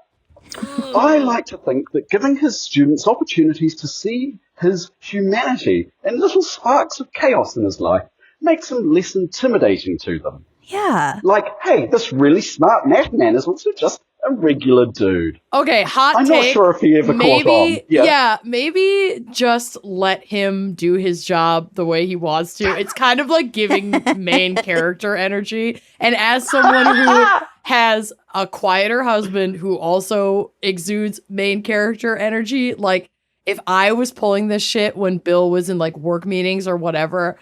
I like to think that giving his students opportunities to see his humanity and little sparks of chaos in his life makes him less intimidating to them. Yeah. Like, hey, this really smart math man is also just a regular dude. Okay, hot I'm take. not sure if he ever caught on. Yeah, maybe just let him do his job the way he wants to. It's kind of like giving main character energy. And as someone who has a quieter husband who also exudes main character energy, like, if I was pulling this shit when Bill was in like work meetings or whatever,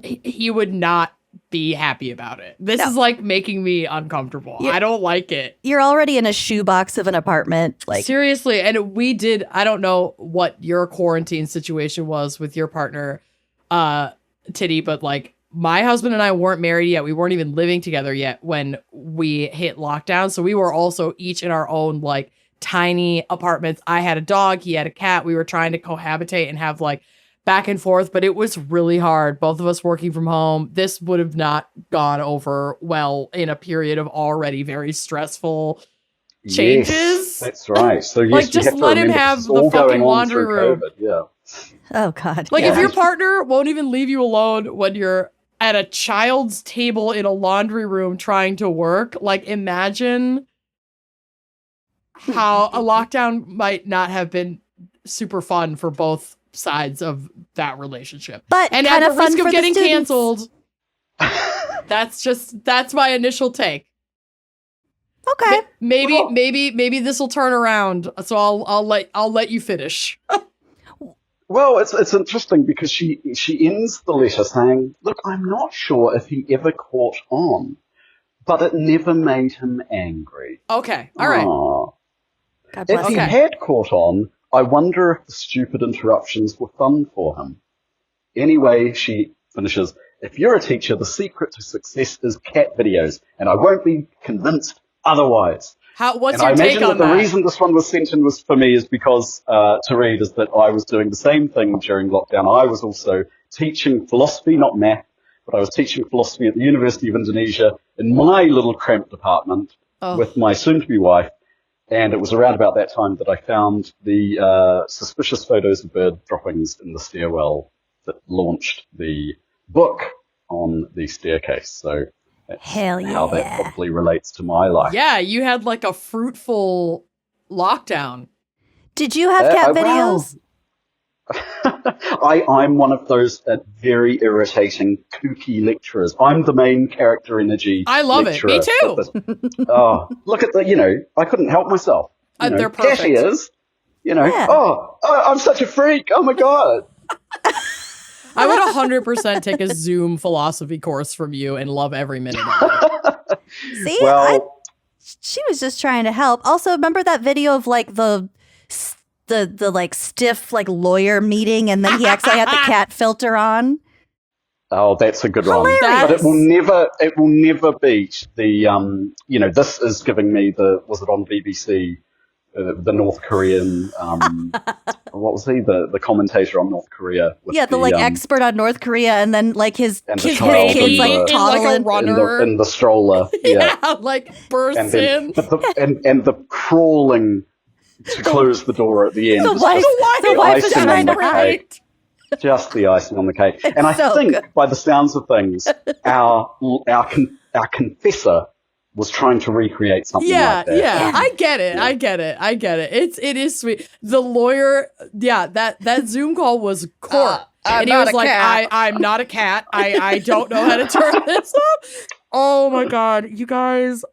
he would not be happy about it. This is like making me uncomfortable. I don't like it. You're already in a shoebox of an apartment. Like, seriously. And we did, I don't know what your quarantine situation was with your partner, Tiddy, but like my husband and I weren't married yet. We weren't even living together yet when we hit lockdown. So we were also each in our own like tiny apartments. I had a dog, he had a cat. We were trying to cohabitate and have like back and forth, but it was really hard. Both of us working from home. This would have not gone over well in a period of already very stressful changes. Yes, that's right. So yes, like just let him have the fucking laundry room. COVID, yeah. Oh God. Like if your partner won't even leave you alone when you're at a child's table in a laundry room trying to work, like imagine how a lockdown might not have been super fun for both sides of that relationship. But and at the risk of getting canceled, that's my initial take. Okay. Maybe this will turn around. So I'll let you finish. Well, it's interesting because she ends the letter saying, "Look, I'm not sure if he ever caught on, but it never made him angry." Okay. All right. Aww. God bless if he him. had caught on, I wonder if the stupid interruptions were fun for him. Anyway, she finishes, "If you're a teacher, the secret to success is cat videos, and I won't be convinced otherwise." What's and your I take imagine on that that? the reason this one was sent in was for me is because, to read, is that I was doing the same thing during lockdown. I was also teaching philosophy, not math, but I was teaching philosophy at the University of Indonesia in my little cramped apartment with my soon-to-be wife. And it was around about that time that I found the suspicious photos of bird droppings in the stairwell that launched the book on the staircase. So that's how that probably relates to my life. Yeah, you had like a fruitful lockdown. Did you have cat videos? I'm one of those very irritating, kooky lecturers. I'm the main character energy. I love lecturer. It. Me too. Oh, look at I couldn't help myself. They're perfect. Cashiers, I'm such a freak. Oh my God. I would 100% take a Zoom philosophy course from you and love every minute of it. See, she was just trying to help. Also, remember that video of like the like stiff like lawyer meeting, and then he actually had the cat filter on. Oh, that's a good one. But it will never beat the this is giving me was it on BBC? The North Korean, what was he? The commentator on North Korea. With the expert on North Korea, and then like his kids like toddling in the stroller. Yeah, like bursts in. And the crawling to close the door at the end. The wife is trying to write. Just the icing on the cake. And I think, by the sounds of things, our confessor was trying to recreate something like that. Yeah, I get it. It is sweet. The lawyer, that Zoom call was court. And he was like, I'm not a cat. I don't know how to turn this off. Oh my God, you guys,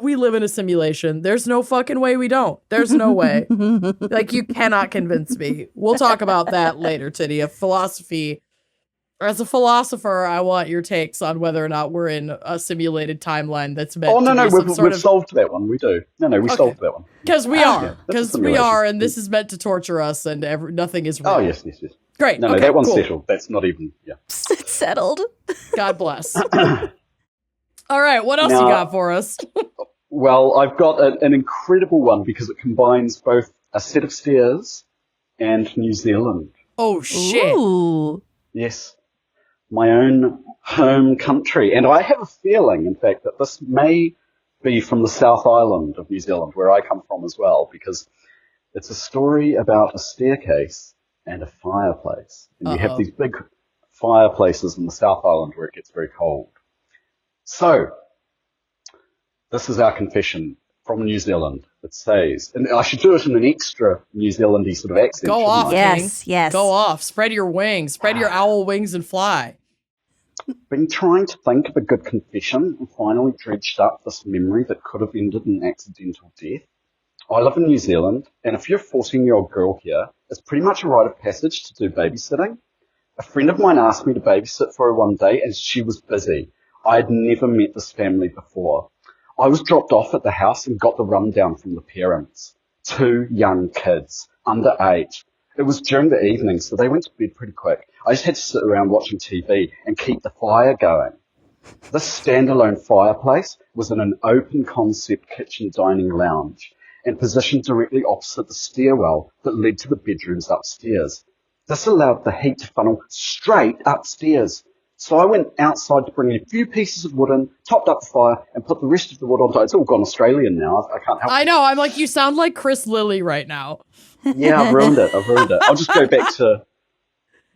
we live in a simulation. There's no fucking way we don't. There's no way. Like, you cannot convince me. We'll talk about that later, Tiddy. As a philosopher, I want your takes on whether or not we're in a simulated timeline that's meant we've solved that one. We do. We solved that one. Because we are. Because we are, and this is meant to torture us, and nothing is real. Oh, yes. Great. No, that one's settled. That's not even, It's settled. God bless. All right, what else you got for us? Well, I've got an incredible one because it combines both a set of stairs and New Zealand. Oh, shit. Ooh. Yes. My own home country. And I have a feeling, in fact, that this may be from the South Island of New Zealand, where I come from as well, because it's a story about a staircase and a fireplace. And you have these big fireplaces in the South Island where it gets very cold. So, this is our confession from New Zealand. It says, and I should do it in an extra New Zealandy sort of accent. Go off, yes, King. yes. Go off. Spread your wings. Spread your owl wings and fly. Been trying to think of a good confession and finally dredged up this memory that could have ended in accidental death. I live in New Zealand, and if you're a 14-year-old girl here, it's pretty much a rite of passage to do babysitting. A friend of mine asked me to babysit for her one day, and she was busy. I had never met this family before. I was dropped off at the house and got the rundown from the parents. 2 young kids, under 8. It was during the evening, so they went to bed pretty quick. I just had to sit around watching TV and keep the fire going. This standalone fireplace was in an open concept kitchen dining lounge and positioned directly opposite the stairwell that led to the bedrooms upstairs. This allowed the heat to funnel straight upstairs. So I went outside to bring in a few pieces of wood in, topped up the fire, and put the rest of the wood on. It's all gone Australian now. I can't help it. I know. I'm like, you sound like Chris Lilly right now. Yeah, I've ruined it. I'll just go back to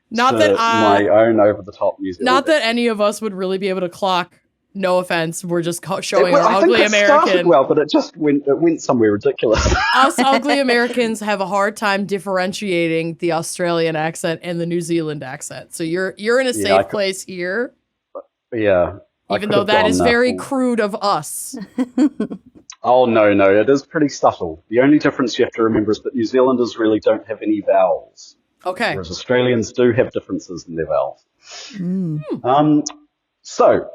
my own over-the-top music. Not that any of us would really be able to clock. No offense, we're just showing our I ugly think it American. Started well, but it went somewhere ridiculous. Us ugly Americans have a hard time differentiating the Australian accent and the New Zealand accent. So you're in a safe place here. Yeah. Even though that is very crude of us. Oh, no, it is pretty subtle. The only difference you have to remember is that New Zealanders really don't have any vowels. Okay. Whereas Australians do have differences in their vowels. So,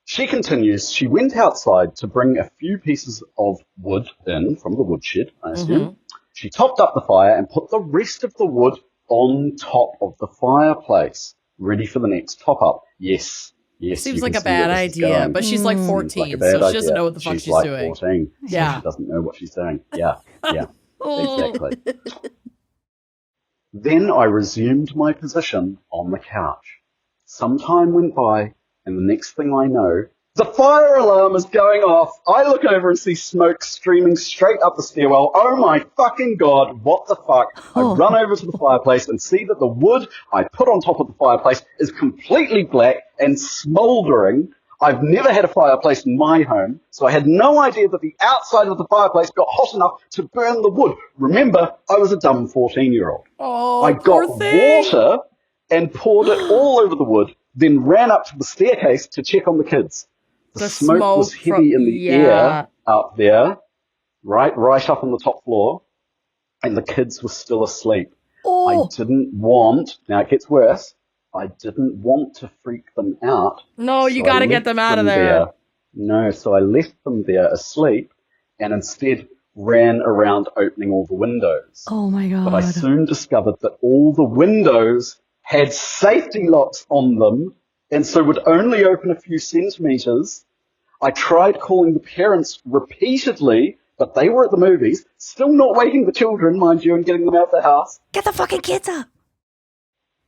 she continues, she went outside to bring a few pieces of wood in from the woodshed, I assume. She topped up the fire and put the rest of the wood on top of the fireplace, ready for the next top-up. Yes. Seems like a bad idea, but she's like 14, so she doesn't know what the fuck she's like doing. 14. Yeah. She doesn't know what she's doing. Yeah, exactly. Then I resumed my position on the couch. Some time went by, and the next thing I know, the fire alarm is going off. I look over and see smoke streaming straight up the stairwell. Oh my fucking God, what the fuck? I run over to the fireplace and see that the wood I put on top of the fireplace is completely black and smouldering. I've never had a fireplace in my home, so I had no idea that the outside of the fireplace got hot enough to burn the wood. Remember, I was a dumb 14-year-old. Oh, I got water and poured it all over the wood, then ran up to the staircase to check on the kids. The smoke was heavy in the air up there, right up on the top floor, and the kids were still asleep. I didn't want, now it gets worse, I didn't want to freak them out. No, you got to get them out of there. No, so I left them there asleep and instead ran around opening all the windows. Oh my God. But I soon discovered that all the windows had safety locks on them and so would only open a few centimeters. I tried calling the parents repeatedly, but they were at the movies, still not waking the children, mind you, and getting them out of the house. Get the fucking kids up.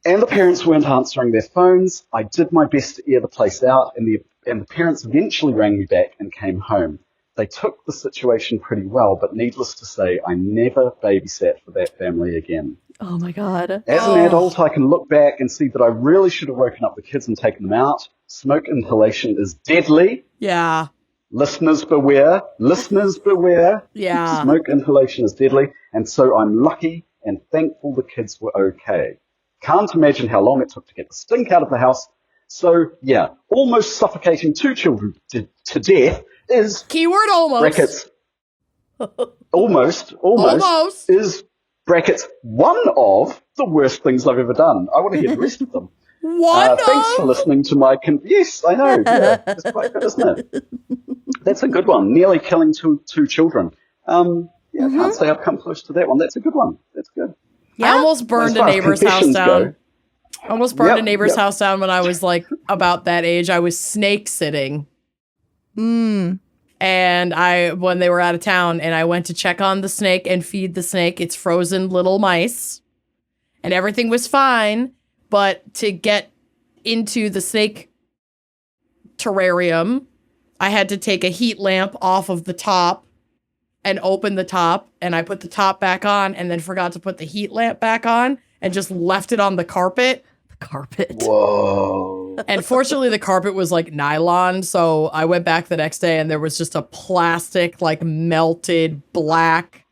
And the parents weren't answering their phones. I did my best to air the place out, and the parents eventually rang me back and came home. They took the situation pretty well, but needless to say, I never babysat for that family again. Oh my God. As an adult, I can look back and see that I really should have woken up the kids and taken them out. Smoke inhalation is deadly. Yeah. Listeners beware. Listeners beware. Yeah. Smoke inhalation is deadly. And so I'm lucky and thankful the kids were okay. Can't imagine how long it took to get the stink out of the house. So, yeah, almost suffocating 2 children to death is... Keyword almost. Brackets. Almost. Is... brackets, one of the worst things I've ever done. I want to hear the rest of them. Thanks for listening to my... Yes, I know. Yeah, it's quite good, isn't it? That's a good one. Nearly killing two children. I can't say I've come close to that one. That's a good one. That's good. Yeah. I almost burned a neighbor's house down. A neighbor's house down when I was like about that age. I was snake sitting. And when they were out of town, and I went to check on the snake and feed the snake its frozen little mice, and everything was fine. But to get into the snake terrarium, I had to take a heat lamp off of the top and open the top, and I put the top back on and then forgot to put the heat lamp back on and just left it on the carpet. Whoa. And fortunately, the carpet was like nylon, so I went back the next day and there was just a plastic, like melted black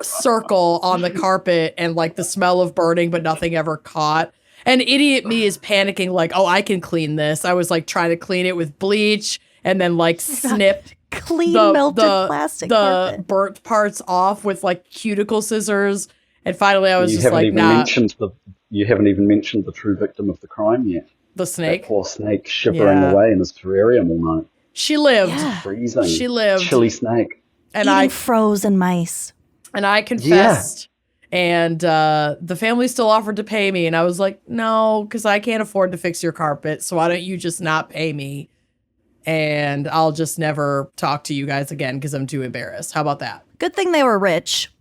circle on the carpet and like the smell of burning, but nothing ever caught. And idiot me is panicking like, oh, I can clean this. I was like trying to clean it with bleach and then like snip melted plastic the burnt parts off with like cuticle scissors. And finally, I was just like, nah. You haven't even mentioned the true victim of the crime yet. The snake? That poor snake shivering away in his terrarium all night. She lived. Yeah. Freezing. She lived. Chilly snake. And eating frozen mice. And I confessed. Yeah. And the family still offered to pay me. And I was like, no, because I can't afford to fix your carpet. So why don't you just not pay me? And I'll just never talk to you guys again because I'm too embarrassed. How about that? Good thing they were rich.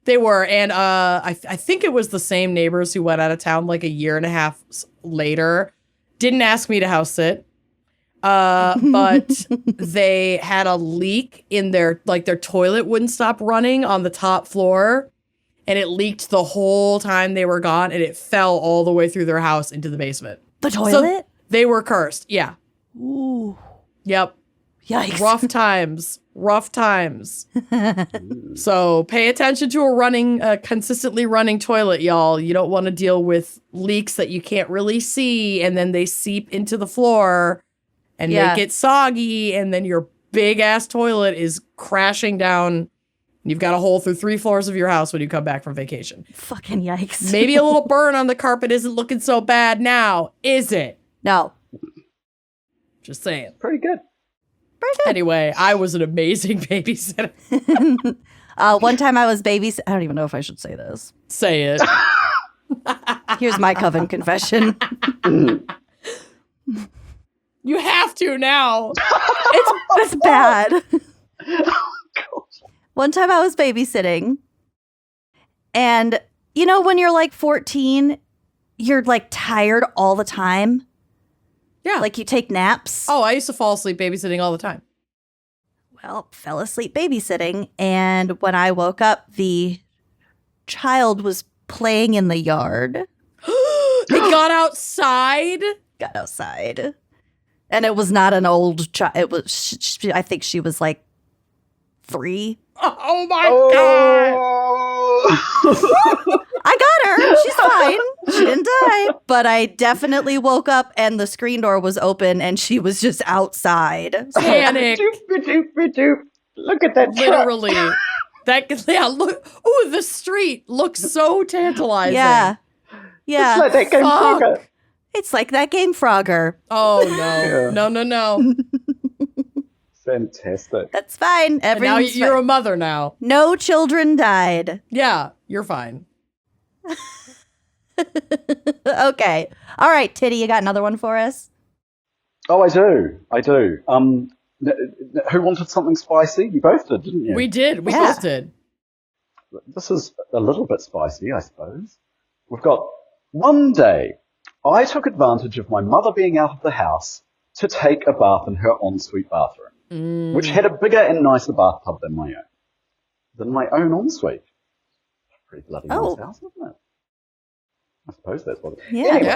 They were, and I think it was the same neighbors who went out of town like a year and a half later. Didn't ask me to house sit, but they had a leak in their toilet wouldn't stop running on the top floor, and it leaked the whole time they were gone, and it fell all the way through their house into the basement. The toilet? So they were cursed, yeah. Ooh. Yep. Yikes. Rough times. So pay attention to a consistently running toilet, y'all. You don't want to deal with leaks that you can't really see, and then they seep into the floor and make it soggy, and then your big ass toilet is crashing down. You've got a hole through 3 floors of your house when you come back from vacation. Fucking yikes. Maybe a little burn on the carpet isn't looking so bad now, is it? No. Just saying. Pretty good. Anyway, I was an amazing babysitter. One time I was I don't even know if I should say this. Say it. Here's my coven confession. You have to now. It's bad. One time I was babysitting, and you know when you're like 14, you're like tired all the time? Yeah. Like you take naps? Oh, I used to fall asleep babysitting all the time. Well, fell asleep babysitting, and when I woke up, the child was playing in the yard. It got outside? Got outside. And it was not an old child. It was, I think she was like 3. Oh my God. I got her. She's fine. She didn't die. But I definitely woke up and the screen door was open and she was just outside. Panic. Look at that. Literally. Look. Ooh, the street looks so tantalizing. Yeah. It's like that game Frogger. It's like that game Frogger. Oh, no. Yeah. No. Fantastic. That's fine. Now you're a mother now. No children died. Yeah, you're fine. Okay. All right, Tiddy, you got another one for us? Oh, I do. Who wanted something spicy? You both did, didn't you? We did. We both did. This is a little bit spicy, I suppose. We've got one day. I took advantage of my mother being out of the house to take a bath in her ensuite bathroom, which had a bigger and nicer bathtub than my own ensuite. Pretty bloody nice house, isn't it? I suppose that's what it is. Yeah. Anyway,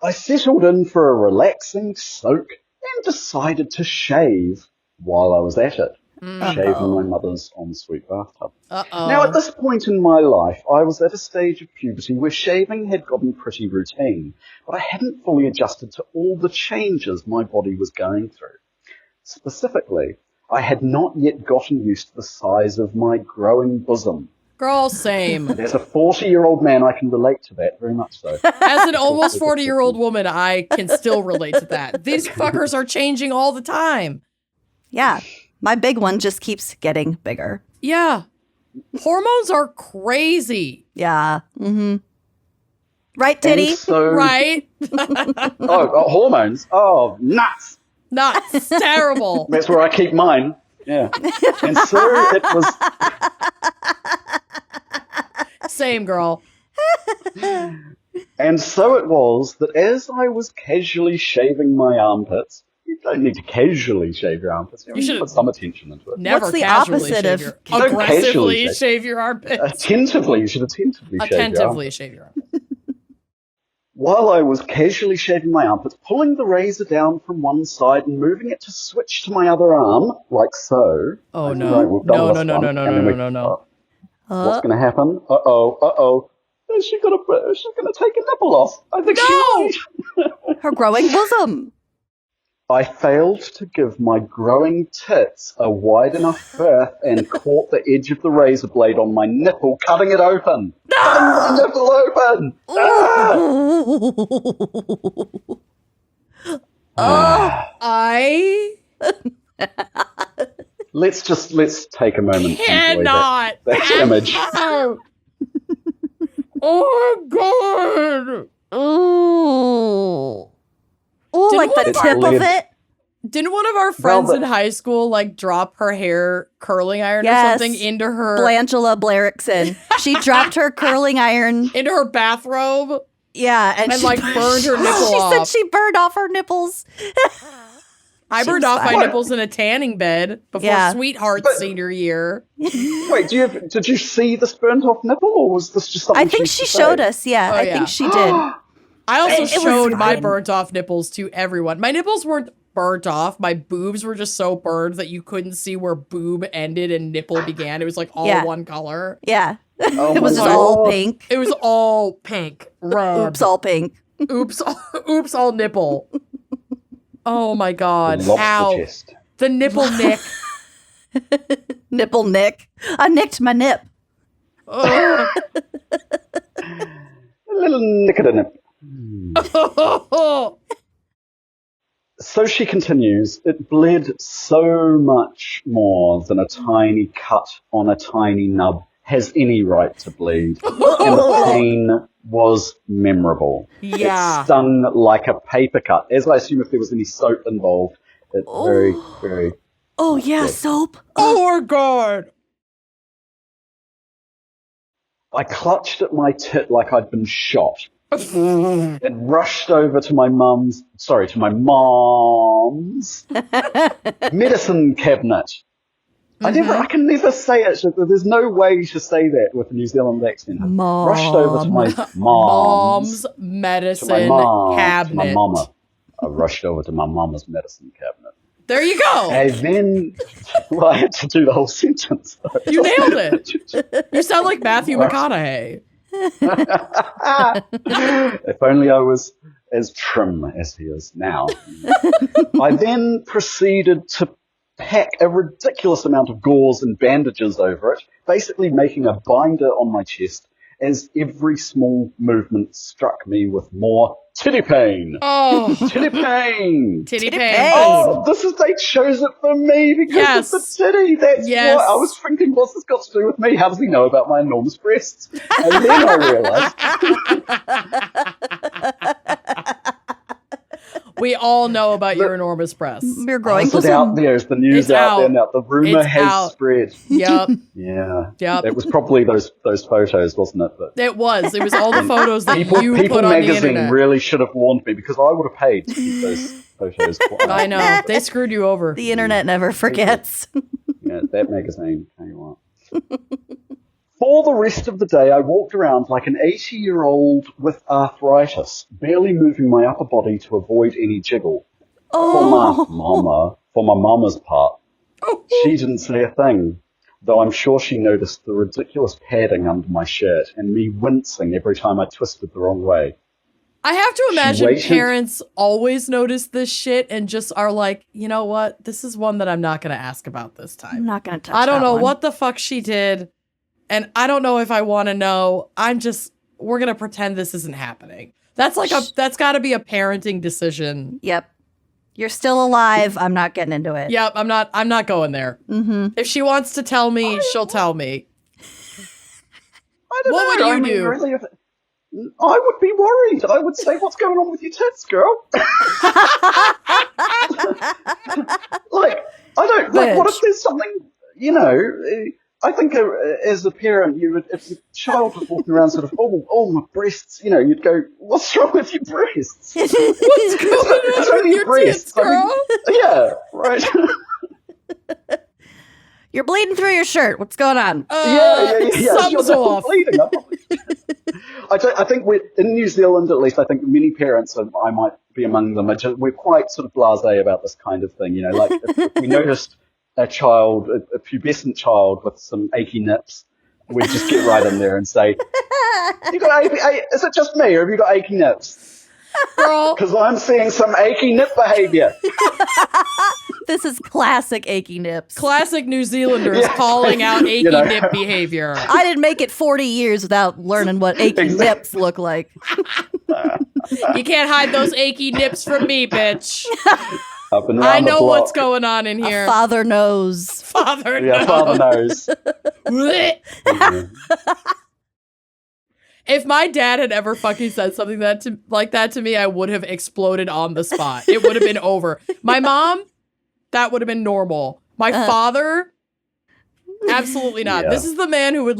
I settled in for a relaxing soak and decided to shave while I was at it. Shave in my mother's ensuite bathtub. Now, at this point in my life, I was at a stage of puberty where shaving had gotten pretty routine, but I hadn't fully adjusted to all the changes my body was going through. Specifically, I had not yet gotten used to the size of my growing bosom. Girl, same. As a 40-year-old man, I can relate to that, very much so. As an almost 40-year-old woman, I can still relate to that. These fuckers are changing all the time. Yeah. My big one just keeps getting bigger. Yeah. Hormones are crazy. Yeah. Mm-hmm. Right, Tiddy? Right? Hormones? Oh, nuts. Nuts. Terrible. That's where I keep mine. Yeah. And so it was... Same, girl. And so it was that as I was casually shaving my armpits, you don't need to casually shave your armpits. You should put some attention into it. Never What's the casually opposite shave of your, aggressively shave your armpits. Attentively, you should attentively shave your armpits. Attentively shave your armpits. While I was casually shaving my armpits, pulling the razor down from one side and moving it to switch to my other arm, like so. Oh, no. Right, No. What's going to happen? Uh-oh. She's going to take a nipple off. I think she might. Her growing bosom. I failed to give my growing tits a wide enough berth and caught the edge of the razor blade on my nipple, cutting it open. Cutting my nipple open! Let's take a moment to enjoy that image. Oh, God! Oh, like the tip of it. Didn't one of our friends in high school drop her hair curling iron or something into her? Blangela Blarickson. She dropped her curling iron into her bathrobe. Yeah, and she burned her nipple off. She said she burned off her nipples. I burned off my nipples in a tanning bed before Sweetheart's senior year. Wait, did you see this burnt off nipple, or was this just something? I think she showed us. Yeah, I think she did. I also showed my burnt off nipples to everyone. My nipples weren't burnt off. My boobs were just so burned that you couldn't see where boob ended and nipple began. It was all one color. Yeah. Oh it was all pink. It was all pink. Red. Oops, all pink. Oops, all nipple. Oh my God. Ow. The nipple nick. Nipple nick. I nicked my nip. A little nick of the nip. So she continues, it bled so much more than a tiny cut on a tiny nub has any right to bleed. And the pain was memorable. Yeah. It stung like a paper cut. As I assume if there was any soap involved, it's very, very... Oh, yeah, soap. Oh, my God. I clutched at my tit like I'd been shot. And rushed over to my mom's medicine cabinet. I can never say it. There's no way to say that with a New Zealand accent. Rushed over to my mom's medicine cabinet. My mama. I rushed over to my mama's medicine cabinet. There you go. And then I had to do the whole sentence. You nailed it. You sound like Matthew McConaughey. If only I was as trim as he is now. I then proceeded to pack a ridiculous amount of gauze and bandages over it, basically making a binder on my chest as every small movement struck me with more titty pain. Oh. Titty pain. Titty pain. Oh, they chose it for me because of the titty. That's what I was thinking. What's this got to do with me? How does he know about my enormous breasts? And then I realized... We all know about your enormous breasts. Your growing bosom. It's out there. Is the news out there now? The rumor has spread. Yep. Yeah. Yep. It was probably those photos, wasn't it? But it was. It was all the photos that People put on the internet. People magazine really should have warned me because I would have paid to keep those photos. I know. They screwed you over. The internet never forgets. Yeah, that magazine. Tell you what. For the rest of the day, I walked around like an 80-year-old with arthritis, barely moving my upper body to avoid any jiggle. Oh. For my mama's part, she didn't say a thing, though I'm sure she noticed the ridiculous padding under my shirt and me wincing every time I twisted the wrong way. I have to imagine parents always notice this shit and just are like, you know what? This is one that I'm not going to ask about this time. I'm not going to touch I don't know one. what the fuck she did. And I don't know if I want to know. We're going to pretend this isn't happening. That's got to be a parenting decision. Yep. You're still alive. I'm not getting into it. Yep. I'm not going there. Mm-hmm. If she wants to tell me, she'll tell me. What would you do? Really, I would be worried. I would say, what's going on with your tits, girl? What if there's something, I think as a parent, if your child was walking around sort of, oh, my breasts, you'd go, what's wrong with your breasts? What's going on it's only with your breasts, tits, girl? Yeah, right. You're bleeding through your shirt. What's going on? Yeah. Something's off. Bleeding. I think in New Zealand, at least, I think many parents, and I might be among them, we're quite sort of blasé about this kind of thing. Like if we noticed a pubescent child with some achy nips, we'd just get right in there and say, is it just me, or have you got achy nips? Girl. Because I'm seeing some achy nip behavior. This is classic achy nips. Classic New Zealanders calling out achy nip behavior. I didn't make it 40 years without learning what achy nips look like. You can't hide those achy nips from me, bitch. I know what's going on in here. Father knows. Father knows. Yeah, father knows. If my dad had ever fucking said something like that to me, I would have exploded on the spot. It would have been over. My mom, that would have been normal. My father, absolutely not. Yeah. This is the man who would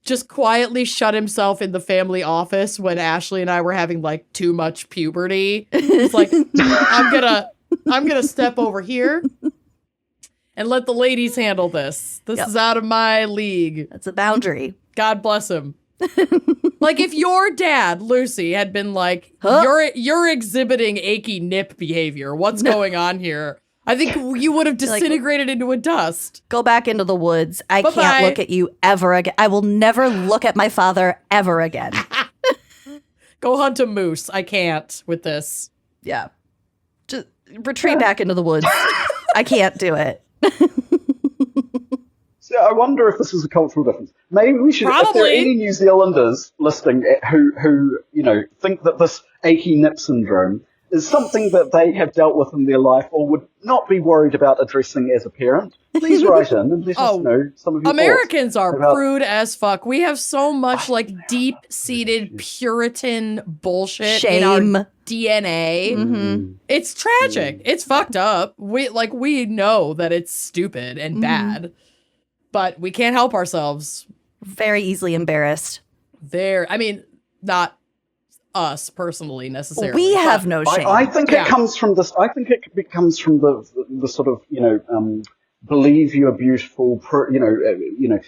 just quietly shut himself in the family office when Ashley and I were having too much puberty. It's like, I'm gonna step over here and let the ladies handle this. This is out of my league. That's a boundary. God bless him. If your dad, Lucy, had been you're exhibiting achy nip behavior. What's going on here? I think you would have disintegrated into a dust. Go back into the woods. I Bye-bye. can't look at you ever again. I will never look at my father ever again. Go hunt a moose. I can't with this. Yeah. Just retreat back into the woods. I can't do it. So I wonder if this is a cultural difference. Maybe we should, Probably. if there are any New Zealanders listening who think that this achy nip syndrome is something that they have dealt with in their life or would not be worried about addressing as a parent, please write in and let us know some of your Americans thoughts are prude as fuck. We have so much deep-seated Puritan bullshit in our DNA. Mm-hmm. It's tragic. It's fucked up. We know that it's stupid and bad, but we can't help ourselves. Very easily embarrassed. Not us personally necessarily. We have no shame. I think it comes from this. I think it comes from the sort of believe you are beautiful. In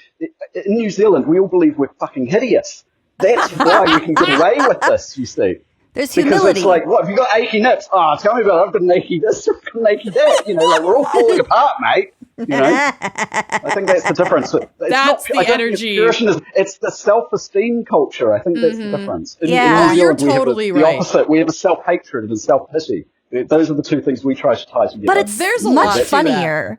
New Zealand, we all believe we're fucking hideous. That's why you can get away with this. You see, there's humility. Because it's what have you got achy nips? Tell me about it. I've got an achy this, I've got an achy that. We're all falling apart, mate. I think that's the difference. That's the energy. It's the self-esteem culture. I think that's the difference. In Yeah. New Zealand, You're totally the right. opposite. We have a self-hatred and self-pity. Those are the two things we try to tie together. But there's a much funnier.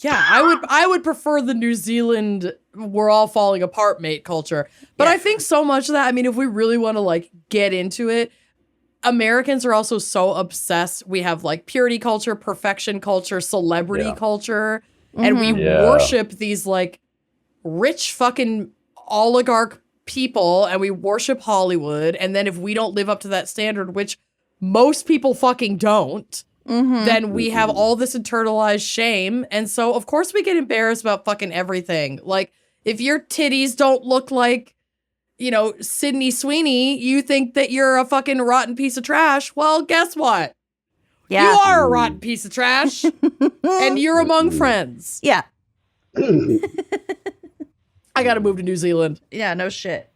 Yeah, I would prefer the New Zealand we're all falling apart mate culture. But I think so much of that, if we really want to get into it, Americans are also so obsessed. We have purity culture, perfection culture, celebrity culture, and we worship these rich fucking oligarch people, and we worship Hollywood. And then if we don't live up to that standard, which most people fucking don't, then we have all this internalized shame. And so of course we get embarrassed about fucking everything. If your titties don't look like Sydney Sweeney, you think that you're a fucking rotten piece of trash. Well, guess what? Yeah. You are a rotten piece of trash, and you're among friends. Yeah. I gotta move to New Zealand. Yeah, no shit.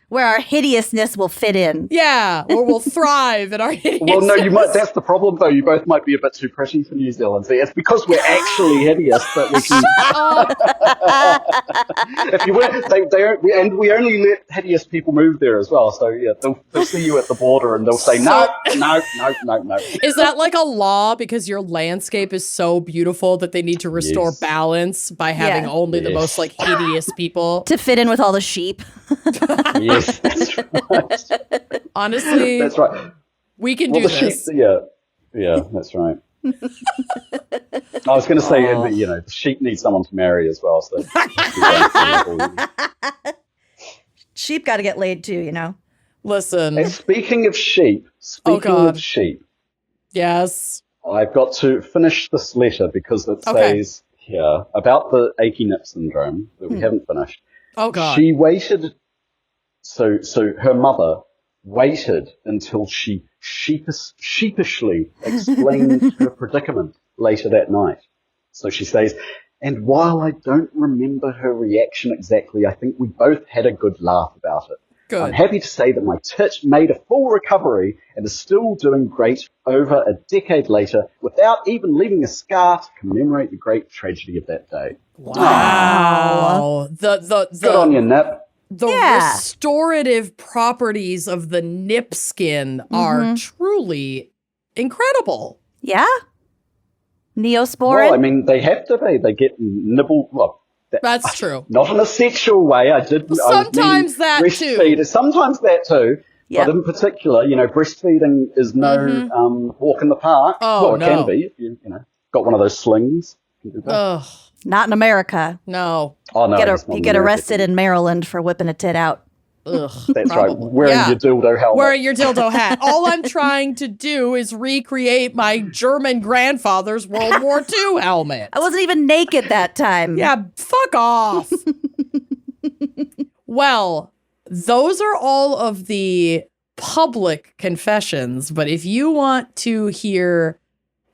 Where our hideousness will fit in. Yeah, or we'll thrive in our hideousness. Well, no, you might. That's the problem, though. You both might be a bit too pretty for New Zealand. See, it's because we're actually hideous that we can. If you were, and we only let hideous people move there as well. So yeah, they'll see you at the border and they'll say no. Is that a law because your landscape is so beautiful that they need to restore balance by having only the most hideous people to fit in with all the sheep? Yes. That's right. Honestly, that's right. We can do this. Yeah, that's right. I was going to say, the sheep need someone to marry as well. So sheep got to get laid too, Listen. And speaking of sheep, of sheep, yes, I've got to finish this letter because it says here about the achy nip syndrome that we haven't finished. Oh, God. She waited, so her mother waited until she sheepishly explained her predicament later that night. So she says, and while I don't remember her reaction exactly, I think we both had a good laugh about it. Good. I'm happy to say that my tit made a full recovery and is still doing great over a decade later without even leaving a scar to commemorate the great tragedy of that day. Wow. Good on you, Nip. The restorative properties of the nip skin are truly incredible. Yeah. Neosporin? Well, I mean, they have to be. They get nibble. Well, that's true. Not in a sexual way. Sometimes that too. Sometimes that too. Yep. But in particular, breastfeeding is no walk in the park. Oh, well, it can be if you got one of those slings. Ugh. Not in America. No. Oh, no. You get arrested in Maryland for whipping a tit out. Ugh, that's probably. Right. Wearing your dildo helmet. Wearing your dildo hat. All I'm trying to do is recreate my German grandfather's World War II helmet. I wasn't even naked that time. Yeah, fuck off. Well, those are all of the public confessions, but if you want to hear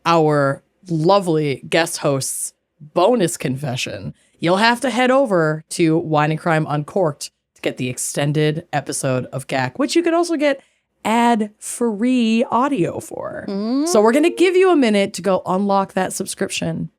our lovely guest host's bonus confession, you'll have to head over to Wine and Crime Uncorked to get the extended episode of GACC, which you can also get ad-free audio for. So we're going to give you a minute to go unlock that subscription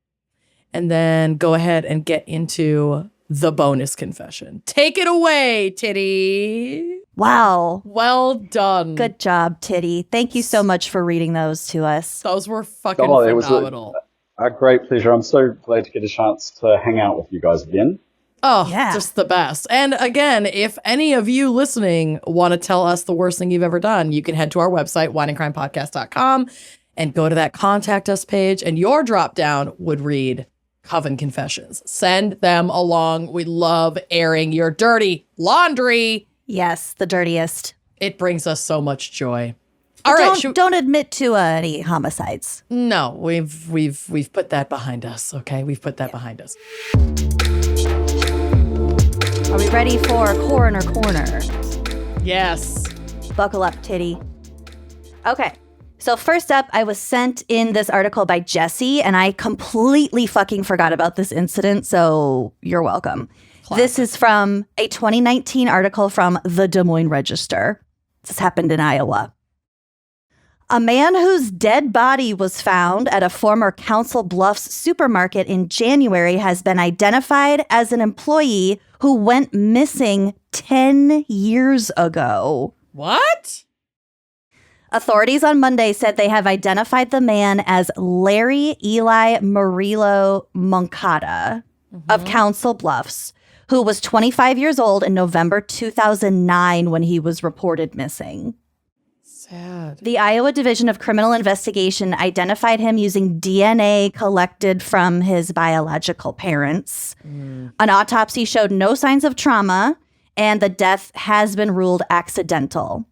and then go ahead and get into the bonus confession. Take it away, Tiddy. Wow. Well done. Good job, Tiddy. Thank you so much for reading those to us. Those were fucking phenomenal. It was a great pleasure. I'm so glad to get a chance to hang out with you guys again. Oh, yeah. Just the best. And again, if any of you listening want to tell us the worst thing you've ever done, you can head to our website, wineandcrimepodcast.com, and go to that contact us page, and your drop down would read Coven Confessions. Send them along. We love airing your dirty laundry. Yes, the dirtiest. It brings us so much joy. All right, don't admit to any homicides. No, we've put that behind us. Okay, we've put that behind us. Are we ready for Coroner Corner? Yes. Buckle up, Tiddy. Okay. So first up, I was sent in this article by Jesse, and I completely fucking forgot about this incident, so you're welcome. Classic. This is from a 2019 article from the Des Moines Register. This happened in Iowa. A man whose dead body was found at a former Council Bluffs supermarket in January has been identified as an employee who went missing 10 years ago. What? Authorities on Monday said they have identified the man as Larry Eli Murillo Moncada of Council Bluffs, who was 25 years old in November 2009 when he was reported missing. Sad. The Iowa Division of Criminal Investigation identified him using DNA collected from his biological parents. An autopsy showed no signs of trauma, and the death has been ruled accidental.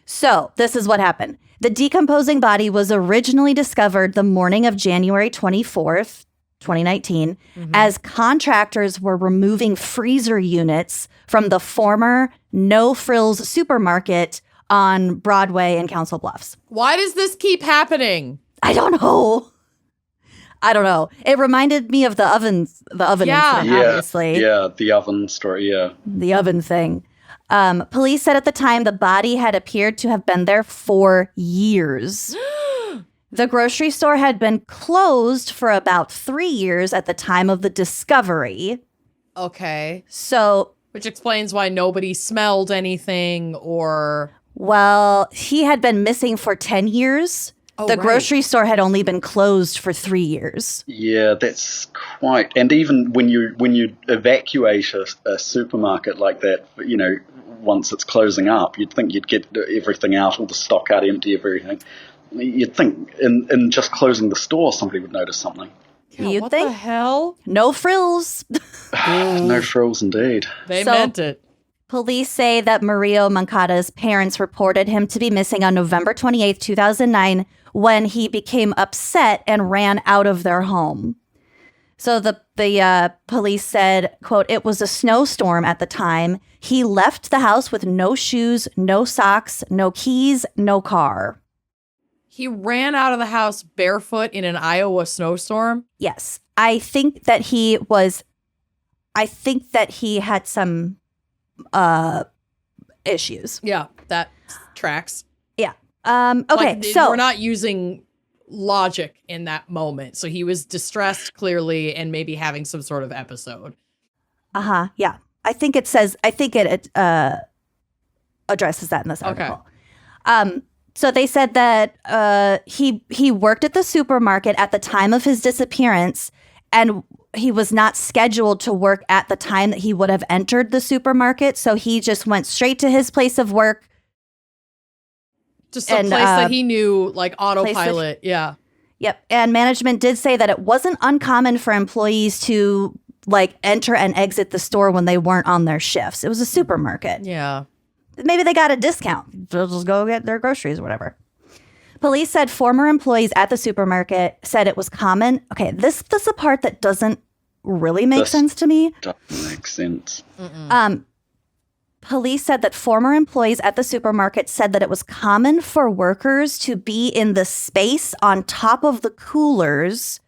So, this is what happened. The decomposing body was originally discovered the morning of January 24th, 2019, as contractors were removing freezer units from the former No Frills supermarket on Broadway and Council Bluffs. Why does this keep happening? I don't know. It reminded me of the oven incident, obviously. Yeah, the oven story, yeah. The oven thing. Police said at the time the body had appeared to have been there for years. The grocery store had been closed for about 3 years at the time of the discovery. Okay. So, which explains why nobody smelled anything or... Well, he had been missing for 10 years. The grocery store had only been closed for 3 years. Yeah, that's quite... And even when you evacuate a supermarket like that, once it's closing up, you'd think you'd get everything out, all the stock out, empty everything. You'd think in just closing the store, somebody would notice something. Yeah, what the hell? No frills. No frills indeed. They meant it. Police say that Mario Moncada's parents reported him to be missing on November 28th, 2009, when he became upset and ran out of their home. So the police said, quote, "It was a snowstorm at the time. He left the house with no shoes, no socks, no keys, no car." He ran out of the house barefoot in an Iowa snowstorm? Yes. I think that he had some issues. Yeah, that tracks. Yeah. Okay, so we're not using logic in that moment. So he was distressed clearly and maybe having some sort of episode. Yeah. I think it addresses that in this article. Okay. So they said that he worked at the supermarket at the time of his disappearance, and he was not scheduled to work at the time that he would have entered the supermarket. So he just went straight to his place of work. Just a place that he knew, like autopilot. Yeah. Yep. And management did say that it wasn't uncommon for employees to like enter and exit the store when they weren't on their shifts. It was a supermarket. Yeah. Maybe they got a discount. They'll just go get their groceries or whatever. Police said former employees at the supermarket said it was common. Okay, this is the part that doesn't really make sense to me. Doesn't make sense. Police said that former employees at the supermarket said that it was common for workers to be in the space on top of the coolers,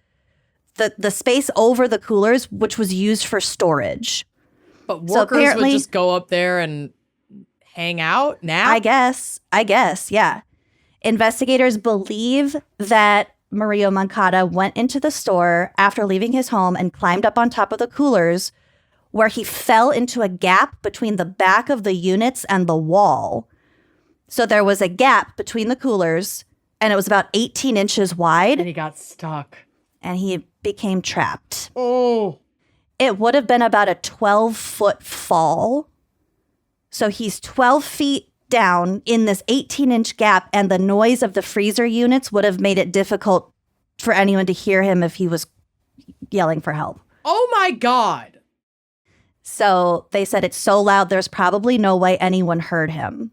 the space over the coolers, which was used for storage. But workers would just go up there and hang out now? I guess, yeah. Investigators believe that Mario Moncada went into the store after leaving his home and climbed up on top of the coolers, where he fell into a gap between the back of the units and the wall. So there was a gap between the coolers, and it was about 18 inches wide. And he got stuck. And he became trapped. Oh. It would have been about a 12-foot fall. So he's 12 feet down in this 18-inch gap, and the noise of the freezer units would have made it difficult for anyone to hear him if he was yelling for help. Oh, my God. So they said it's so loud, there's probably no way anyone heard him.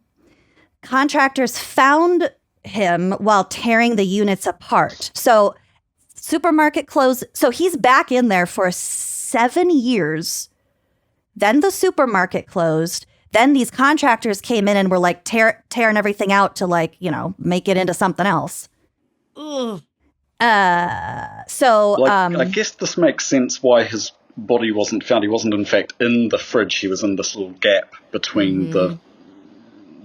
Contractors found him while tearing the units apart. So supermarket closed. So he's back in there for 7 years. Then the supermarket closed. Then these contractors came in and were like tearing everything out to like, you know, make it into something else. Ugh. I guess this makes sense why his body wasn't found. He wasn't, in fact, in the fridge. He was in this little gap between the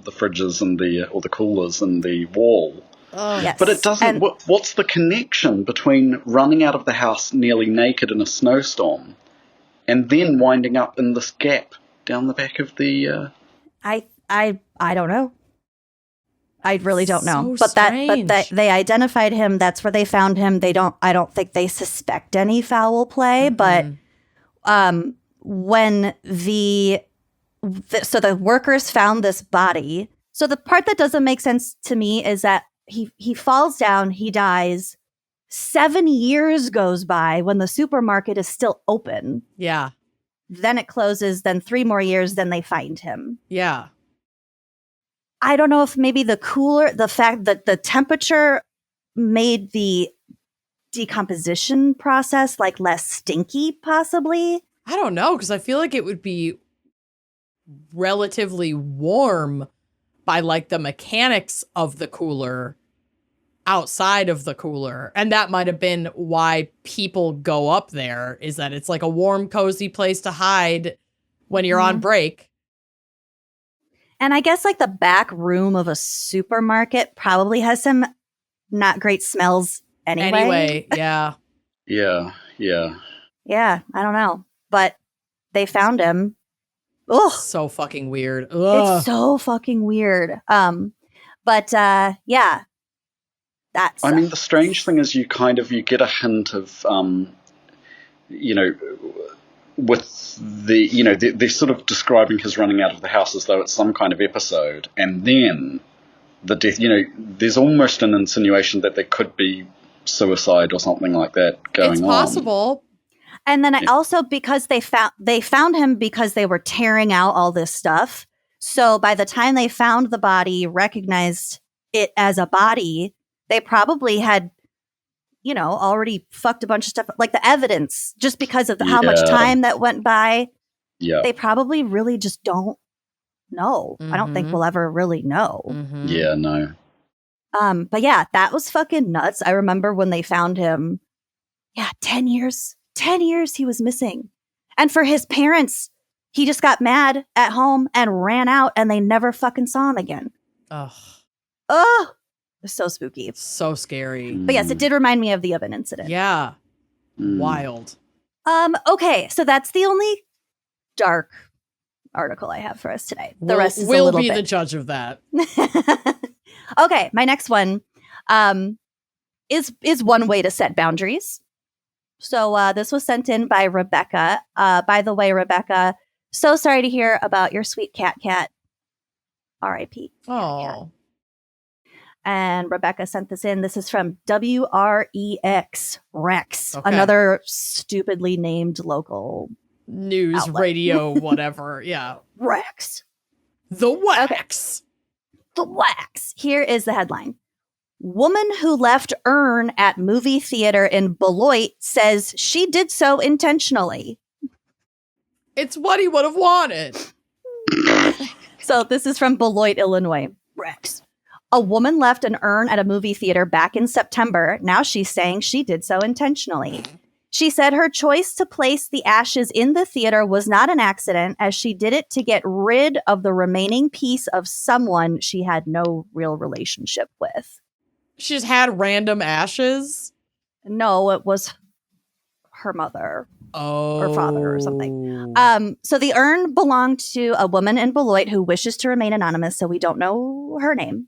fridges and the coolers and the wall. Yes. But it doesn't. What's the connection between running out of the house nearly naked in a snowstorm and then winding up in this gap down the back of the? I don't know. I really don't know. So But they identified him. That's where they found him. I don't think they suspect any foul play. But when the workers found this body, so the part that doesn't make sense to me is that he falls down, he dies. 7 years goes by when the supermarket is still open. Yeah. Then it closes, then 3 more years, then they find him. Yeah. I don't know if maybe the fact that the temperature made the decomposition process like less stinky, possibly. I don't know, because I feel like it would be relatively warm by like the mechanics of the cooler outside of the cooler. And that might have been why people go up there, is that it's like a warm, cozy place to hide when you're on break. And I guess like the back room of a supermarket probably has some not great smells anyway. Yeah. Yeah. Yeah, I don't know. But they found him. Ugh. So fucking weird. Ugh. It's so fucking weird. Yeah. That's. I mean, the strange thing is you get a hint of, with they're sort of describing his running out of the house as though it's some kind of episode, and then the death, there's almost an insinuation that there could be suicide or something like that going on. It's possible. And then I also, because they found him because they were tearing out all this stuff. So by the time they found the body, recognized it as a body, they probably had, already fucked a bunch of stuff. Like the evidence, just because of how much time that went by. Yeah. They probably really just don't know. I don't think we'll ever really know. Yeah, no. But yeah, that was fucking nuts. I remember when they found him. Yeah, 10 years. 10 years he was missing. And for his parents, he just got mad at home and ran out and they never fucking saw him again. Ugh. Oh, it was so spooky. So scary. But yes, it did remind me of the oven incident. Yeah. Wild. Okay, so that's the only dark article I have for us today. The rest is we'll be the judge of that. Okay, my next one is one way to set boundaries. So this was sent in by Rebecca. By the way, Rebecca, so sorry to hear about your sweet cat. R.I.P. Oh. And Rebecca sent this in. This is from WREX, Rex, another stupidly named local news outlet. Radio, whatever. Yeah. Rex. The Wax. Okay. The Wax. Here is the headline. Woman who left urn at movie theater in Beloit says she did so intentionally. It's what he would have wanted. So this is from Beloit, Illinois. Rex. A woman left an urn at a movie theater back in September. Now she's saying she did so intentionally. She said her choice to place the ashes in the theater was not an accident, as she did it to get rid of the remaining piece of someone she had no real relationship with. She just had random ashes? No, it was her mother. Or father or something. So the urn belonged to a woman in Beloit who wishes to remain anonymous, so we don't know her name.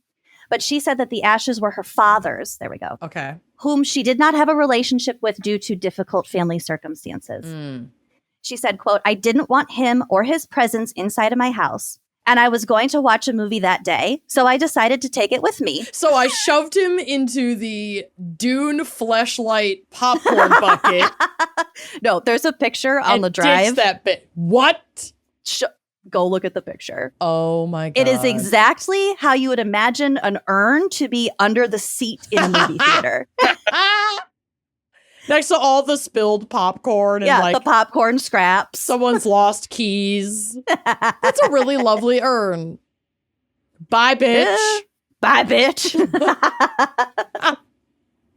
But she said that the ashes were her father's. There we go. Okay. Whom she did not have a relationship with due to difficult family circumstances. She said, quote, I didn't want him or his presence inside of my house. And I was going to watch a movie that day, so I decided to take it with me. So I shoved him into the Dune Fleshlight popcorn bucket. No, there's a picture on the drive. That bit. What? Go look at the picture. Oh my God. It is exactly how you would imagine an urn to be under the seat in a movie theater. Next to all the spilled popcorn. And the popcorn scraps. Someone's lost keys. That's a really lovely urn. Bye, bitch. Bye, bitch.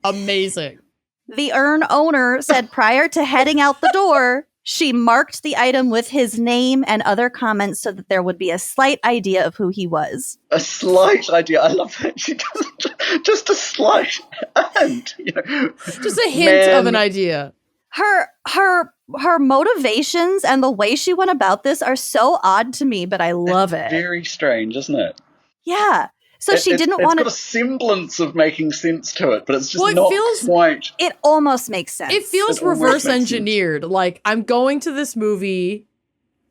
Amazing. The urn owner said prior to heading out the door, she marked the item with his name and other comments so that there would be a slight idea of who he was. A slight idea. I love that she doesn't. Just a slight. And, just a hint of an idea. Her motivations and the way she went about this are so odd to me, but I love it. Very strange, isn't it? Yeah. So she didn't want to. It's got a semblance of making sense to it, but it's just not quite. It almost makes sense. It feels reverse engineered. Like, I'm going to this movie,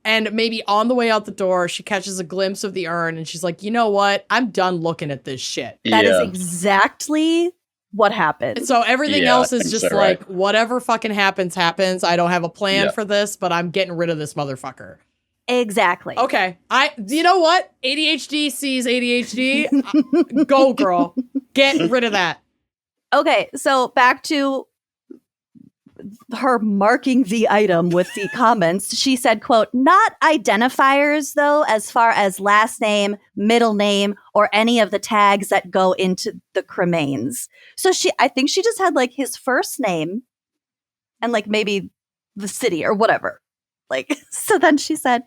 and maybe on the way out the door, she catches a glimpse of the urn, and she's like, you know what? I'm done looking at this shit. That is exactly what happened. And so everything else is just like, whatever fucking happens. I don't have a plan for this, but I'm getting rid of this motherfucker. Exactly. Okay. You know what? ADHD sees ADHD. Go, girl. Get rid of that. Okay. So back to her marking the item with the comments. She said, quote, not identifiers, though, as far as last name, middle name, or any of the tags that go into the cremains. So I think she just had like his first name and like maybe the city or whatever. Like, so then she said,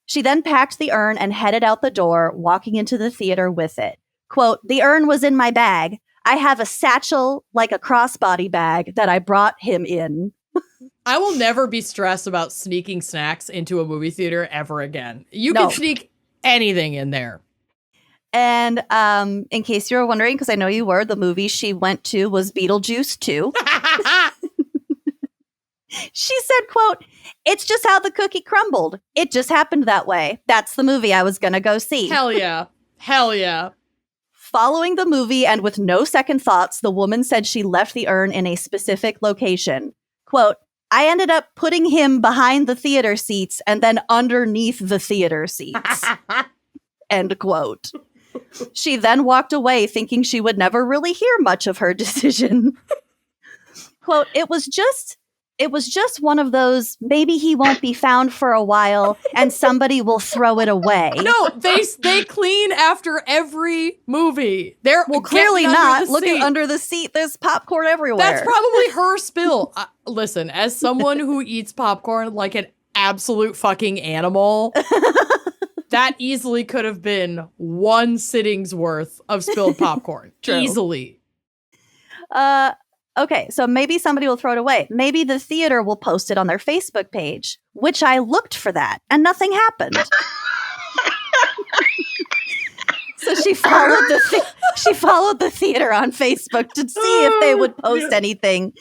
she then packed the urn and headed out the door, walking into the theater with it. Quote, the urn was in my bag. I have a satchel, like a crossbody bag, that I brought him in. I will never be stressed about sneaking snacks into a movie theater ever again. You can sneak anything in there. And in case you were wondering, because I know you were, the movie she went to was Beetlejuice 2. She said, quote, it's just how the cookie crumbled. It just happened that way. That's the movie I was going to go see. Hell yeah. Hell yeah. Following the movie and with no second thoughts, the woman said she left the urn in a specific location. Quote, I ended up putting him behind the theater seats and then underneath the theater seats. End quote. She then walked away thinking she would never really hear much of her decision. Quote, it was just one of those, maybe he won't be found for a while and somebody will throw it away. No, they clean after every movie. They're clearly not. Look at under the seat. There's popcorn everywhere. That's probably her spill. Listen, as someone who eats popcorn like an absolute fucking animal, that easily could have been one sitting's worth of spilled popcorn. Easily. Okay, so maybe somebody will throw it away. Maybe the theater will post it on their Facebook page, which I looked for that, and nothing happened. So she followed the theater on Facebook to see if they would post anything.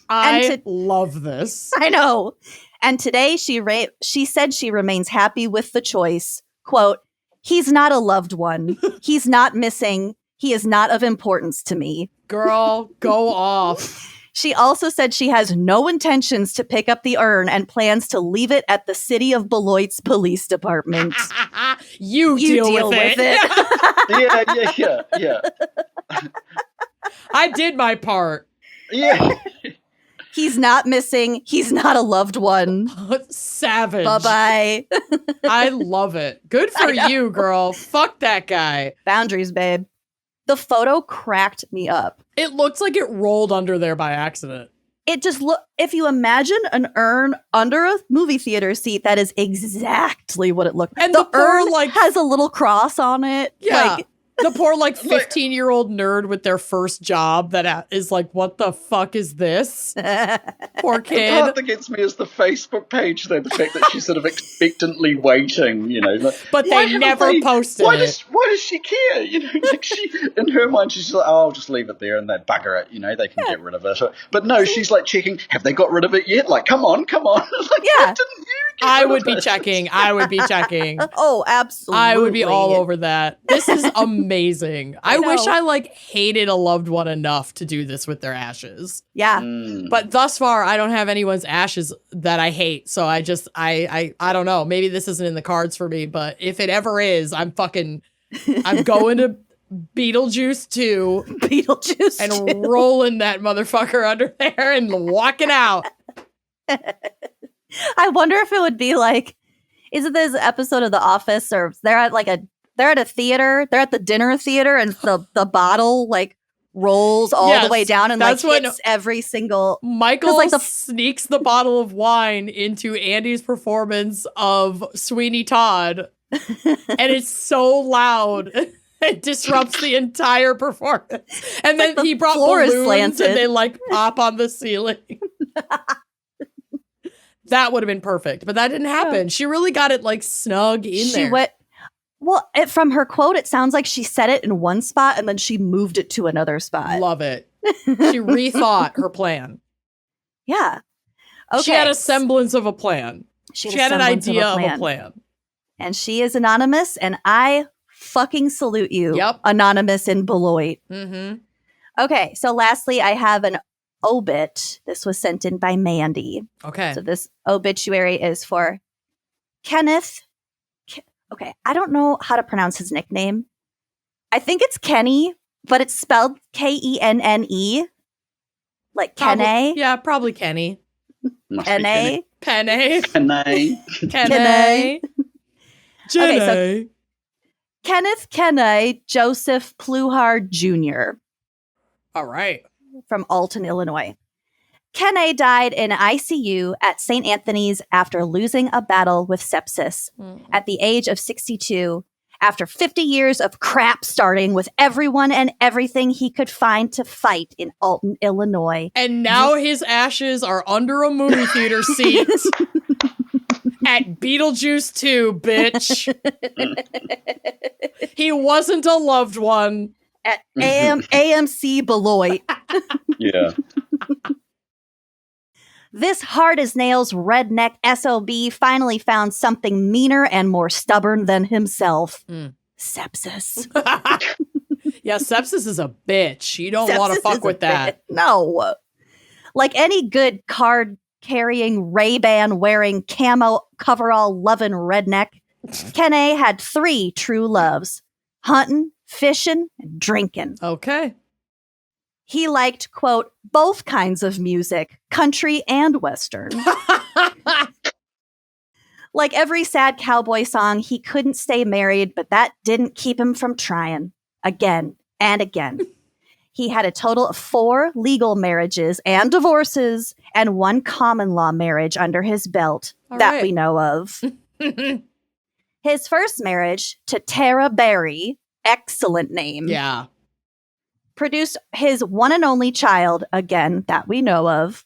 I love this. I know. And today she said she remains happy with the choice. Quote, he's not a loved one. He's not missing. He is not of importance to me. Girl, go off. She also said she has no intentions to pick up the urn and plans to leave it at the City of Beloit's police department. You deal with it. Yeah. I did my part. Yeah. He's not missing. He's not a loved one. Savage. Bye-bye. I love it. Good for you, girl. Fuck that guy. Boundaries, babe. The photo cracked me up. It looks like it rolled under there by accident. It just if you imagine an urn under a movie theater seat, that is exactly what it looked like. And the urn has a little cross on it. Yeah. The poor 15-year-old nerd with their first job that is like, what the fuck is this? Poor kid. The part that gets me is the Facebook page, though. The fact that she's sort of expectantly waiting, But they never posted it. Why does she care? She, in her mind, she's like, oh, I'll just leave it there and they bugger it. They can get rid of it. But no, she's like checking, have they got rid of it yet? Like, come on. Yeah. I would be checking. Oh, absolutely. I would be all over that. This is amazing. I wish I hated a loved one enough to do this with their ashes. Yeah. But thus far, I don't have anyone's ashes that I hate. So I don't know. Maybe this isn't in the cards for me, but if it ever is, I'm going to Beetlejuice 2. Beetlejuice and rolling that motherfucker under there and walking out. I wonder if it would be isn't this episode of The Office, or they're at a theater, they're at the dinner theater, and the bottle rolls all the way down and hits every single. Michael sneaks the bottle of wine into Andy's performance of Sweeney Todd, and it's so loud. It disrupts the entire performance. And then he brought balloons and they pop on the ceiling. That would have been perfect, but that didn't happen. She really got it snug in there. From her quote, it sounds like she set it in one spot and then she moved it to another spot. Love it. She rethought her plan. Yeah. Okay. She had a semblance of a plan. She had an idea of a plan. And she is anonymous, and I fucking salute you. Yep. Anonymous in Beloit. Mm-hmm. Okay, so lastly, I have an obit. This was sent in by Mandy. Okay. So this obituary is for Kenneth. Okay, I don't know how to pronounce his nickname. I think it's Kenny, but it's spelled Kenne. Like Kenne. Yeah, probably Kenny. Kenne. Kenne. Kenne. Kenne. Okay, so Kenneth Kenne Joseph Pluhar Jr. All right. From Alton, Illinois. Kenne died in ICU at St. Anthony's after losing a battle with sepsis at the age of 62, after 50 years of crap starting with everyone and everything he could find to fight in Alton, Illinois. And now his ashes are under a movie theater seat at Beetlejuice 2, bitch. He wasn't a loved one. At AMC Beloit. Yeah. This hard-as-nails redneck SOB finally found something meaner and more stubborn than himself. Sepsis. Yeah, sepsis is a bitch. You don't want to fuck with that. No. Like any good card-carrying, Ray-Ban wearing, camo coverall loving redneck, Kene had 3 true loves: hunting, fishing, and drinking. Okay. He liked, quote, both kinds of music, country and Western. Like every sad cowboy song, he couldn't stay married, but that didn't keep him from trying again and again. He had a total of 4 legal marriages and divorces and 1 common law marriage under his belt we know of. His first marriage to Tara Berry, excellent name. Yeah. Produced his one and only child, again, that we know of,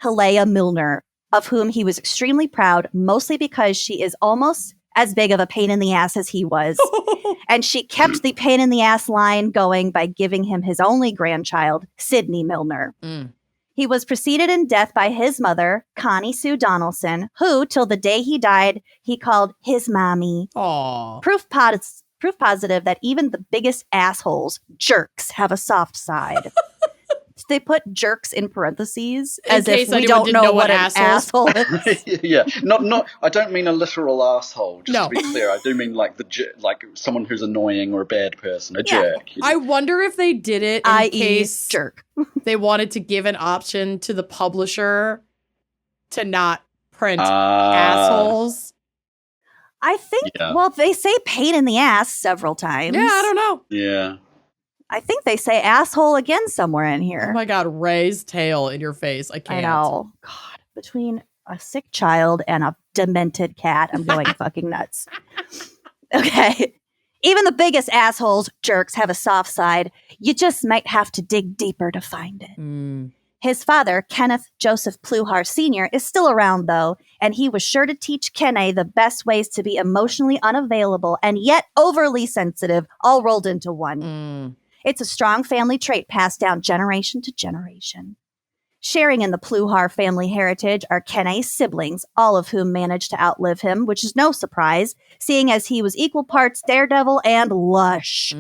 Helea Milner, of whom he was extremely proud, mostly because she is almost as big of a pain in the ass as he was. And she kept the pain in the ass line going by giving him his only grandchild, Sydney Milner. He was preceded in death by his mother, Connie Sue Donaldson, who, till the day he died, he called his mommy. Aww. Proof positive that even the biggest assholes, jerks, have a soft side. They put jerks in parentheses as if we don't know what an asshole is. Yeah, not. I don't mean a literal asshole. Just to be clear, I do mean like like someone who's annoying or a bad person, a jerk. I wonder if they did it in case jerk. They wanted to give an option to the publisher to not print assholes. I think. Yeah. Well, they say pain in the ass several times. Yeah, I don't know. Yeah. I think they say asshole again somewhere in here. Oh my God, Ray's tail in your face. I can't. I know. God, between a sick child and a demented cat, I'm going fucking nuts. Okay. Even the biggest assholes, jerks, have a soft side. You just might have to dig deeper to find it. His father, Kenneth Joseph Pluhar Sr., is still around, though, and he was sure to teach Kene the best ways to be emotionally unavailable and yet overly sensitive, all rolled into one. It's a strong family trait passed down generation to generation. Sharing in the Pluhar family heritage are Kene's siblings, all of whom managed to outlive him, which is no surprise, seeing as he was equal parts daredevil and lush.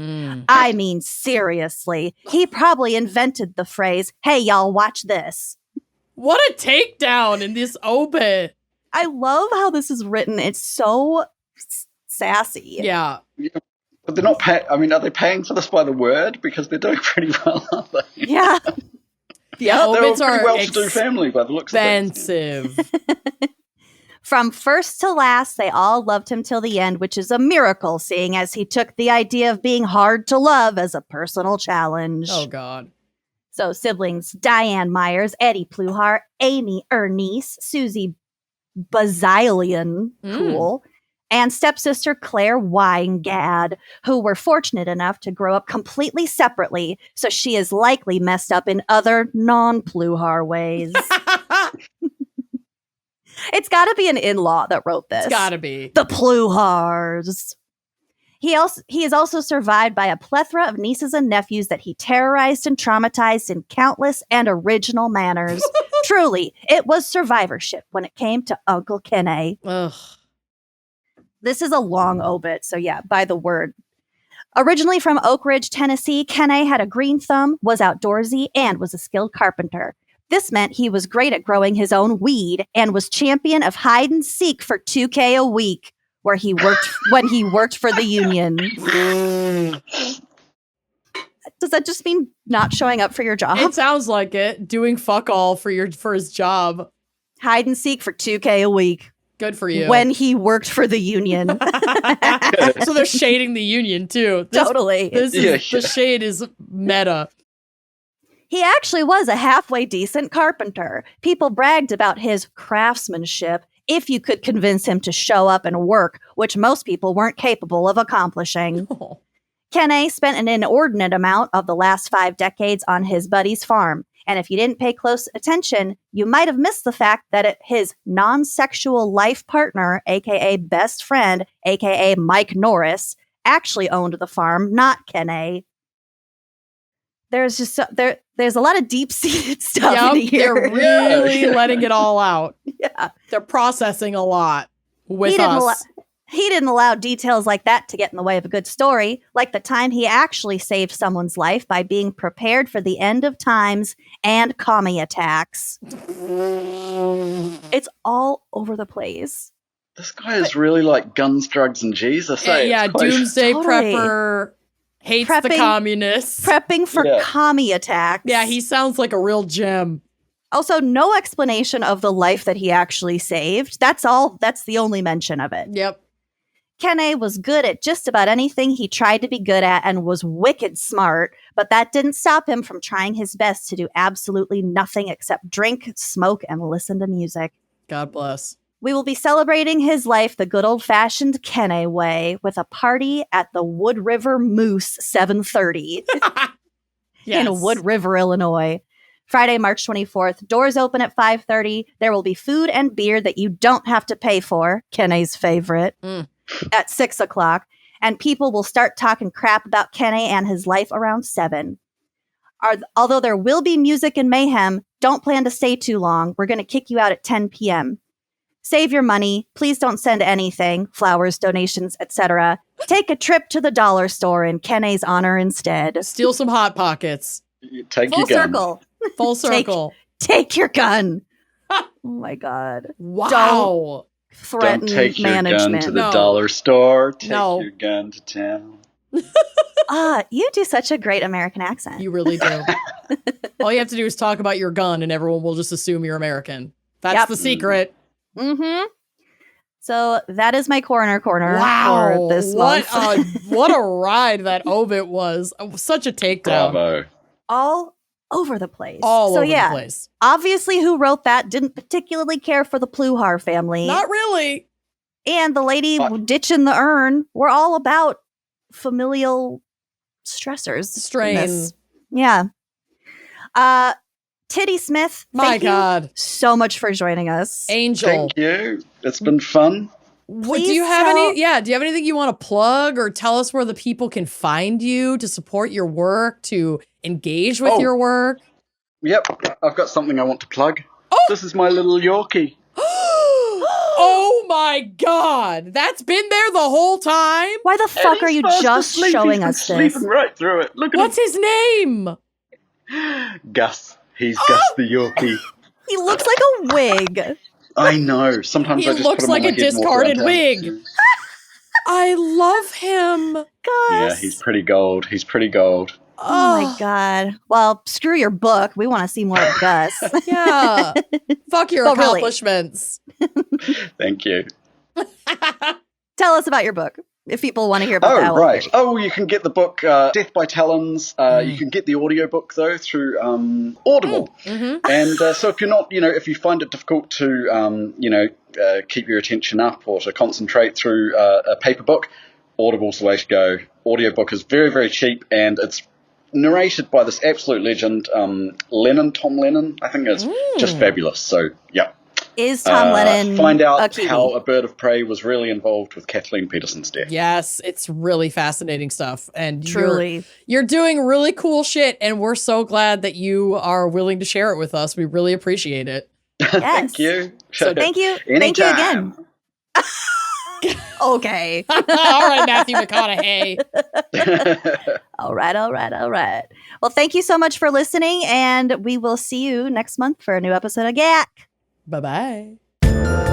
I mean, seriously, he probably invented the phrase, "Hey, y'all, watch this." What a takedown in this obit. I love how this is written. It's so sassy. Yeah. But they're not paying. I mean, are they paying for this by the word? Because they're doing pretty well, aren't they? Yeah. Yeah, they're a pretty well-to-do family by the looks of expensive. From first to last, they all loved him till the end, which is a miracle, seeing as he took the idea of being hard to love as a personal challenge. Oh, God. So siblings, Diane Myers, Eddie Pluhar, Amy Ernice, Susie Bazilian, cool, and stepsister Claire Weingad, who were fortunate enough to grow up completely separately, so she is likely messed up in other non-Pluhar ways. It's got to be an in-law that wrote this. It's got to be. The Pluhars. He is also survived by a plethora of nieces and nephews that he terrorized and traumatized in countless and original manners. Truly, it was survivorship when it came to Uncle Kene. Ugh. This is a long obit, so yeah, by the word. Originally from Oak Ridge, Tennessee, Kene had a green thumb, was outdoorsy, and was a skilled carpenter. This meant he was great at growing his own weed and was champion of hide and seek for $2K a week, where he worked when he worked for the union. Does that just mean not showing up for your job? It sounds like it. Doing fuck all for his job. Hide and seek for $2K a week. Good for you. When he worked for the union. So they're shading the union too. Totally. The shade is meta. He actually was a halfway decent carpenter. People bragged about his craftsmanship if you could convince him to show up and work, which most people weren't capable of accomplishing. Oh. Kene spent an inordinate amount of the last 5 decades on his buddy's farm. And if you didn't pay close attention, you might have missed the fact that his non-sexual life partner, a.k.a. best friend, a.k.a. Mike Norris, actually owned the farm, not Kene. There's just there's a lot of deep-seated stuff in here. They're really letting it all out. Yeah. They're processing a lot with us. He didn't allow details like that to get in the way of a good story, like the time he actually saved someone's life by being prepared for the end of times and commie attacks. It's all over the place. This guy is really like guns, drugs, and Jesus. Yeah, doomsday prepper, hates the communists. Prepping for commie attacks. Yeah, he sounds like a real gem. Also, no explanation of the life that he actually saved. That's the only mention of it. Yep. Kene was good at just about anything he tried to be good at and was wicked smart, but that didn't stop him from trying his best to do absolutely nothing except drink, smoke, and listen to music. God bless. We will be celebrating his life the good old-fashioned Kene way with a party at the Wood River Moose 730 in Wood River, Illinois. Friday, March 24th. Doors open at 5:30. There will be food and beer that you don't have to pay for, Kene's favorite, at 6 o'clock. And people will start talking crap about Kene and his life around 7. Although there will be music and mayhem, don't plan to stay too long. We're going to kick you out at 10 p.m. Save your money. Please don't send anything, flowers, donations, etc. Take a trip to the dollar store in Kene's honor instead. Steal some Hot Pockets. Take your gun. Circle. Full circle. Take your gun. Oh my God. Wow. Don't threaten Don't take your management. gun to the dollar store. Take No. your gun to town. You do such a great American accent. You really do. All you have to do is talk about your gun and everyone will just assume you're American. That's the secret. Mm-hmm. So that is my corner for this month. What a ride that obit was. Such a takedown. Bravo. All over the place. All over the place. Obviously who wrote that didn't particularly care for the Pluhar family. Not really. And the lady ditching the urn were all about familial stressors. Strain. Yeah. Tiddy Smith, thank you so much for joining us. Angel. Thank you. It's been fun. Do you have anything you want to plug or tell us where the people can find you to support your work, to engage with your work? Yep. I've got something I want to plug. This is my little Yorkie. Oh my God. That's been there the whole time? Why the fuck are you just showing us this? Sleeping right through it. Look at What's his name? Gus. He's Gus the Yorkie. He looks like a wig. I know. Sometimes he I just looks put him like on a discarded wig. I love him. Gus. Yeah, he's pretty gold. Oh my God. Well, screw your book. We want to see more of Gus. Yeah. Fuck your accomplishments. Really. Thank you. Tell us about your book. If people want to hear about that. Right. You can get the book Death by Talons. You can get the audiobook though through Audible. And so if you're not, if you find it difficult to, keep your attention up or to concentrate through a paper book, Audible's the way to go. Audiobook is very, very cheap and it's narrated by this absolute legend, Tom Lennon. I think it's just fabulous. So, yeah. Is Tom Lennon find out how a bird of prey was really involved with Kathleen Peterson's death. Yes, it's really fascinating stuff. And truly, you're doing really cool shit. And we're so glad that you are willing to share it with us. We really appreciate it. Yes. Thank you. So thank you. Anytime. Thank you again. Okay. All right, Matthew McConaughey. All right. Well, thank you so much for listening. And we will see you next month for a new episode of GACC. Bye-bye.